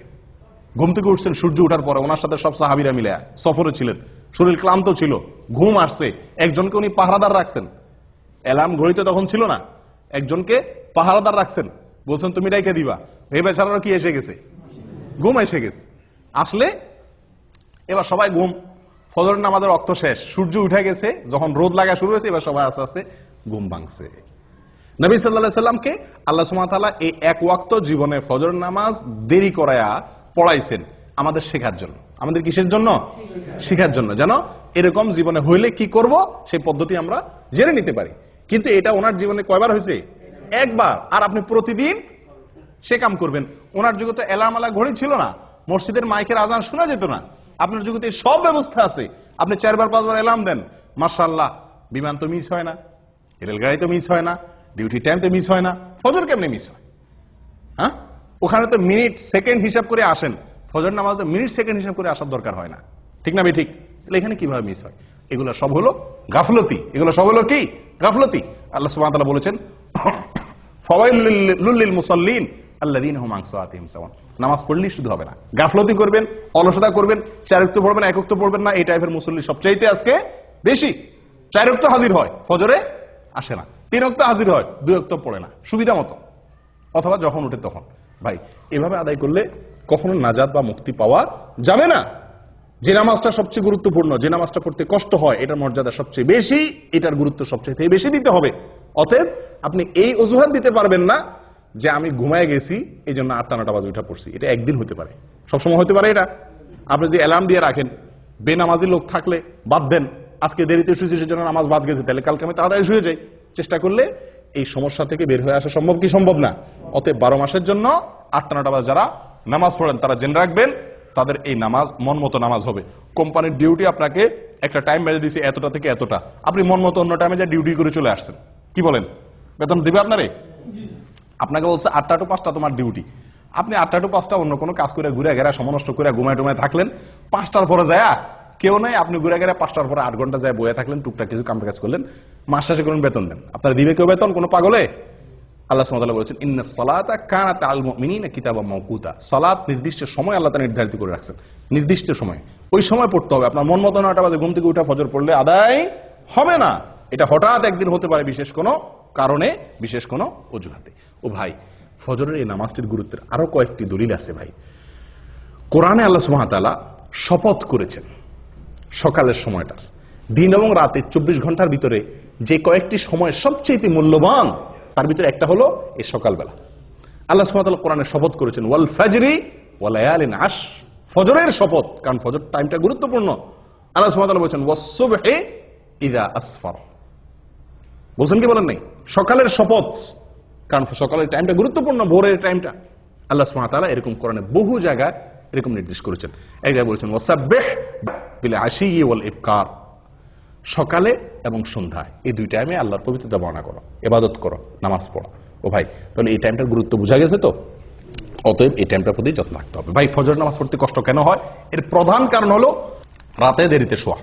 ঘুম থেকে উঠছেন সূর্য ওঠার পরে, ওনার সাথে সব সাহাবীরা মিলে সফরে ছিলেন, শরীর ক্লান্ত ছিল, ঘুম আসছে, একজনকে উনি পাহারাদার রাখছেন। অ্যালার্ম ঘড়িতে তখন ছিল না, একজনকে পাহারাদার রাখছেন, বলছেন তুমি ডাইকে দিবা। এই বেচারারও কি এসে গেছে? ঘুম এসে গেছে। আসলে এবার সবাই ঘুম, ফজর নামাজের ওয়াক্ত শেষ, সূর্য উঠে গেছে, যখন রোদ লাগা শুরু হয়েছে এবার সবাই আস্তে আস্তে ঘুম ভাঙছে। নবী সাল্লাল্লাহু আলাইহি ওয়াসাল্লামকে আল্লাহ সুবহানাহু ওয়া তাআলা এই এক ওয়াক্ত জীবনে ফজর নামাজ দেরি করায়া পড়াইছেন আমাদের শেখার জন্য। আমাদের কিসের জন্য? শেখার জন্য, যেন এরকম জীবনে হইলে কি করব সেই পদ্ধতি আমরা জেনে নিতে পারি। কিন্তু এটা ওনার জীবনে কয়বার হয়েছে? একবার। আর আপনি প্রতিদিন সে কাম করবেন। ওনার যুগে তো অ্যালার্ম আলা ঘড়ি ছিল না, মসজিদের মাইকের আজান শোনা যেত না। আপনার যুগে তো সব ব্যবস্থা আছে, আপনি 4বার 5বার অ্যালার্ম দেন, মাশাআল্লাহ, বিমান তো মিস হয় না, রেলগাড়ি তো মিস হয় না, ডিউটি টাইম তো মিস হয় না, ফজর কেমনে মিস হয়? হ্যাঁ, ওখানে তো মিনিট সেকেন্ড হিসাব করে আসেন, ফজর নামাজ তো মিনিট সেকেন্ড হিসাব করে আসার দরকার হয় না, ঠিক না? ঠিক। তাহলে এখানে কিভাবে মিস হয়? এগুলো সব হলো গাফলতি। এগুলো সব হলো কি? গাফলতি। আল্লাহ সুবহানাহু ওয়া তাআলা বলেছেন, ফাওয়াইলুল লিল মুসাল্লিন আল্লাযীনা হুম আন সালাতিহিম সাহুন। নামাজ পড়লেই শুধু হবে না, গাফলতি করবেন, অলসতা করবেন, 4 ওয়াক্ত পড়বেন, 1 ওয়াক্ত পড়বেন না, এই টাইপের মুসল্লি সবচাইতে আজকে বেশি। 4 ওয়াক্ত হাজির হয়, ফজরে আসে না, 3 ওয়াক্ত হাজির হয়, 2 ওয়াক্ত পড়ে না সুবিধা মতো, অথবা যখন উঠে তখন। ভাই, এভাবে আদায় করলে কখনো নাজাত বা মুক্তি পাওয়া যাবে না। যে নামাজটা সবচেয়ে গুরুত্বপূর্ণ, যে নামাজটা পড়তে কষ্ট হয়, এটার মর্যাদা সবচেয়ে বেশি, এটার গুরুত্ব সবচেয়ে বেশি দিতে হবে। অতএব আপনি এই অজুহাত দিতে পারবেন না যে আমি ঘুমায় গেছি এই জন্য 8টা 9টা বাজে উঠা পড়ছি। এটা একদিন হতে পারে, সবসময় হতে পারে এটা? আপনি যদি অ্যালার্ম দিয়ে রাখেন, বেনামাজি লোক থাকলে বাদ দেন, আজকে দেরিতে শুয়েছি সেজন্য নামাজ বাদ গেছে, তাহলে কালকে আমি তাড়াতাড়ি শুয়ে যাই, চেষ্টা করলে এই সমস্যা থেকে বের হয়ে আসা সম্ভব কি সম্ভব না? অতএব 12 মাসের জন্য 8টা-9টা বাজে যারা নামাজ পড়েন তারা জেনে রাখবেন তাদের এই নামাজ মন মতো নামাজ হবে। কোম্পানির ডিউটি আপনাকে একটা টাইম বেঁধে দিয়েছে এতটা থেকে এতটা, আপনি মন মতো অন্য টাইমে যা ডিউটি করে চলে আসছেন, কি বলেন? বেতন দিবে আপনারে? আপনাকে বলছে 8টা to 5টা তোমার ডিউটি, আপনি 8টা to 5টা অন্য কোনো কাজ করে ঘুরে ঘেরা সমনষ্ট করে ঘুমায় টুমায় থাকলেন, 5টার পরে যায় কেউ নাই, আপনি ঘুরে ঘেরা 5টার পরে 8 ঘন্টা যায় বয়ে থাকলেন, টুকটাক কিছু কাম কাজ করলেন, মাস শেষে করুন বেতন দেন, আপনারা দিবে কেউ বেতন? কোনো পাগলে? আল্লাহ সুবহানাহু ওয়া তাআলা বলেছেন ইন্নাস সালাতা কানাত আলাল মুমিনিনা কিতাবাম মাওকুতা, সালাত নির্দিষ্ট সময় আল্লাহ তাআলা নির্ধারিত করে রাখছেন, নির্দিষ্ট সময়, ওই সময় পড়তে হবে। আপনার মন মতো 9টা বাজে ঘুম থেকে উঠে ফজর পড়লে আদায় হবে না, এটা হঠাৎ একদিন হতে পারে বিশেষ কোনো কারণে, বিশেষ কোনো অজুহাতে। ও ভাই, ফজরের এই নামাজটির গুরুত্বের আরো কয়েকটি দলিল আছে ভাই। কোরআনে আল্লাহ সুবহানাহু ওয়া তাআলা শপথ করেছেন সকালের সময়টার, দিন এবং রাতে 24 ঘন্টার ভিতরে যে কয়েকটি সময় সবচেয়ে মূল্যবান তার ভিতরে একটা হলো এই সকালবেলা। আল্লাহ সুবহানাহু ওয়া তাআলা কোরআনে শপথ করেছেন ওয়াল ফাজরি ওয়া লায়ালিন আশর, ফজরের শপথ, কারণ ফজর টাইমটা গুরুত্বপূর্ণ। আল্লাহ সুবহানাহু ওয়া তাআলা বলেছেন ওয়াস সুবহি ইযা আসফার, বলছেন কি বলেন নাই? সকালের শপথ, কারণ সকালের টাইমটা গুরুত্বপূর্ণ, ভোরের টাইমটা। আল্লাহ সুবহানাহু ওয়া তাআলা এরকম কোরআনে বহু জায়গায় এরকম নির্দেশ করেছেন। এক জায়গায় বলেছেন ওয়াসাব্বিহ বিল আশিয়্যি ওয়াল ইবকার, সকালে এবং সন্ধ্যায় এই দুই টাইমে আল্লাহর পবিত্রতা বর্ণনা করো, ইবাদত করো, নামাজ পড়ো। ও ভাই, তাহলে এই টাইমটার গুরুত্ব বোঝা গেছে তো? অতএব এই টাইমটার প্রতি যত্ন রাখতে হবে। ভাই, ফজর নামাজ পড়তে কষ্ট কেন হয়? এর প্রধান কারণ হলো রাতে দেরিতে শোয়া।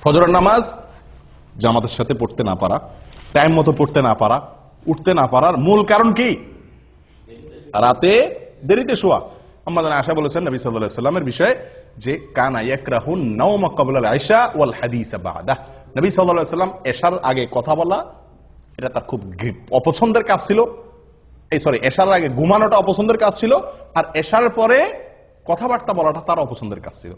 ফজরের নামাজ জামাতের সাথে পড়তে না পারা, টাইম মতো পড়তে না পারা, উঠতে না পারার মূল কারণ কি? রাতে দেরিতে শোয়া। আমাদের আয়েশা বলেছেন নবী সাল্লাল্লাহু আলাইহি ওয়াসাল্লামের বিষয়ে যে কানা ইয়াকরাহুন নাওমা ক্বাবলা আল ইশা ওয়াল হাদিসা বাদা, নবী সাল্লাল্লাহু আলাইহি ওয়াসাল্লাম এশার আগে কথা বলা এটা তার খুব অপছন্দের কাজ ছিল। এশার আগে ঘুমানোটা অপছন্দের কাজ ছিল, আর এশার পরে কথাবার্তা বলাটা তার অপছন্দের কাজ ছিল।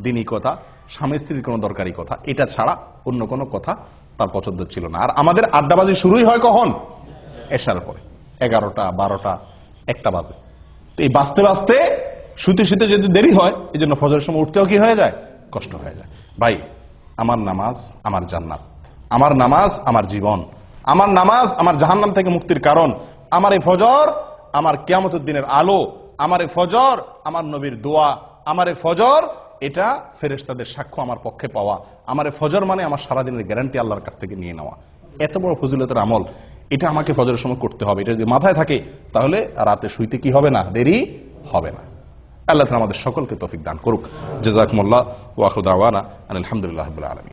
দিনী কথা, স্বামী স্ত্রীর কোনো দরকারি কথা, এটা ছাড়া অন্য কোনো কথা তার পছন্দ ছিল না। আর আমাদের আড্ডাবাজি শুরুই হয় কখন? এশার পরে, 11টা, 12টা, 1টা বাজে। তো এই বাঁচতে বাঁচতে শুতে শুতে যদি দেরি হয়, এই জন্য ফজরের সময় উঠতেও কি হয়ে যায়? কষ্ট হয়ে যায়। ভাই, আমার নামাজ আমার জান্নাত, আমার নামাজ আমার জীবন, আমার নামাজ আমার জাহান্নাম থেকে মুক্তির কারণ, আমার এই ফজর আমার কিয়ামতের দিনের আলো, আমার এই ফজর আমার নবীর দোয়া, আমার এই ফজর এটা ফেরেশতাদের সাক্ষ্য আমার পক্ষে পাওয়া, আমার এই ফজর মানে আমার সারাদিনের গ্যারান্টি আল্লাহর কাছ থেকে নিয়ে নেওয়া। এত বড় ফজিলতের আমল, এটা আমাকে ফজরের সময় করতে হবে। এটা যদি মাথায় থাকে তাহলে রাতে শুইতে কি হবে না? দেরি হবে না। আল্লাহ তাআলা আমাদের সকলকে তৌফিক দান করুক। জাযাকুমুল্লাহ ওয়া আখিরু দাওয়ানা আলহামদুলিল্লাহি রাব্বিল আলামিন।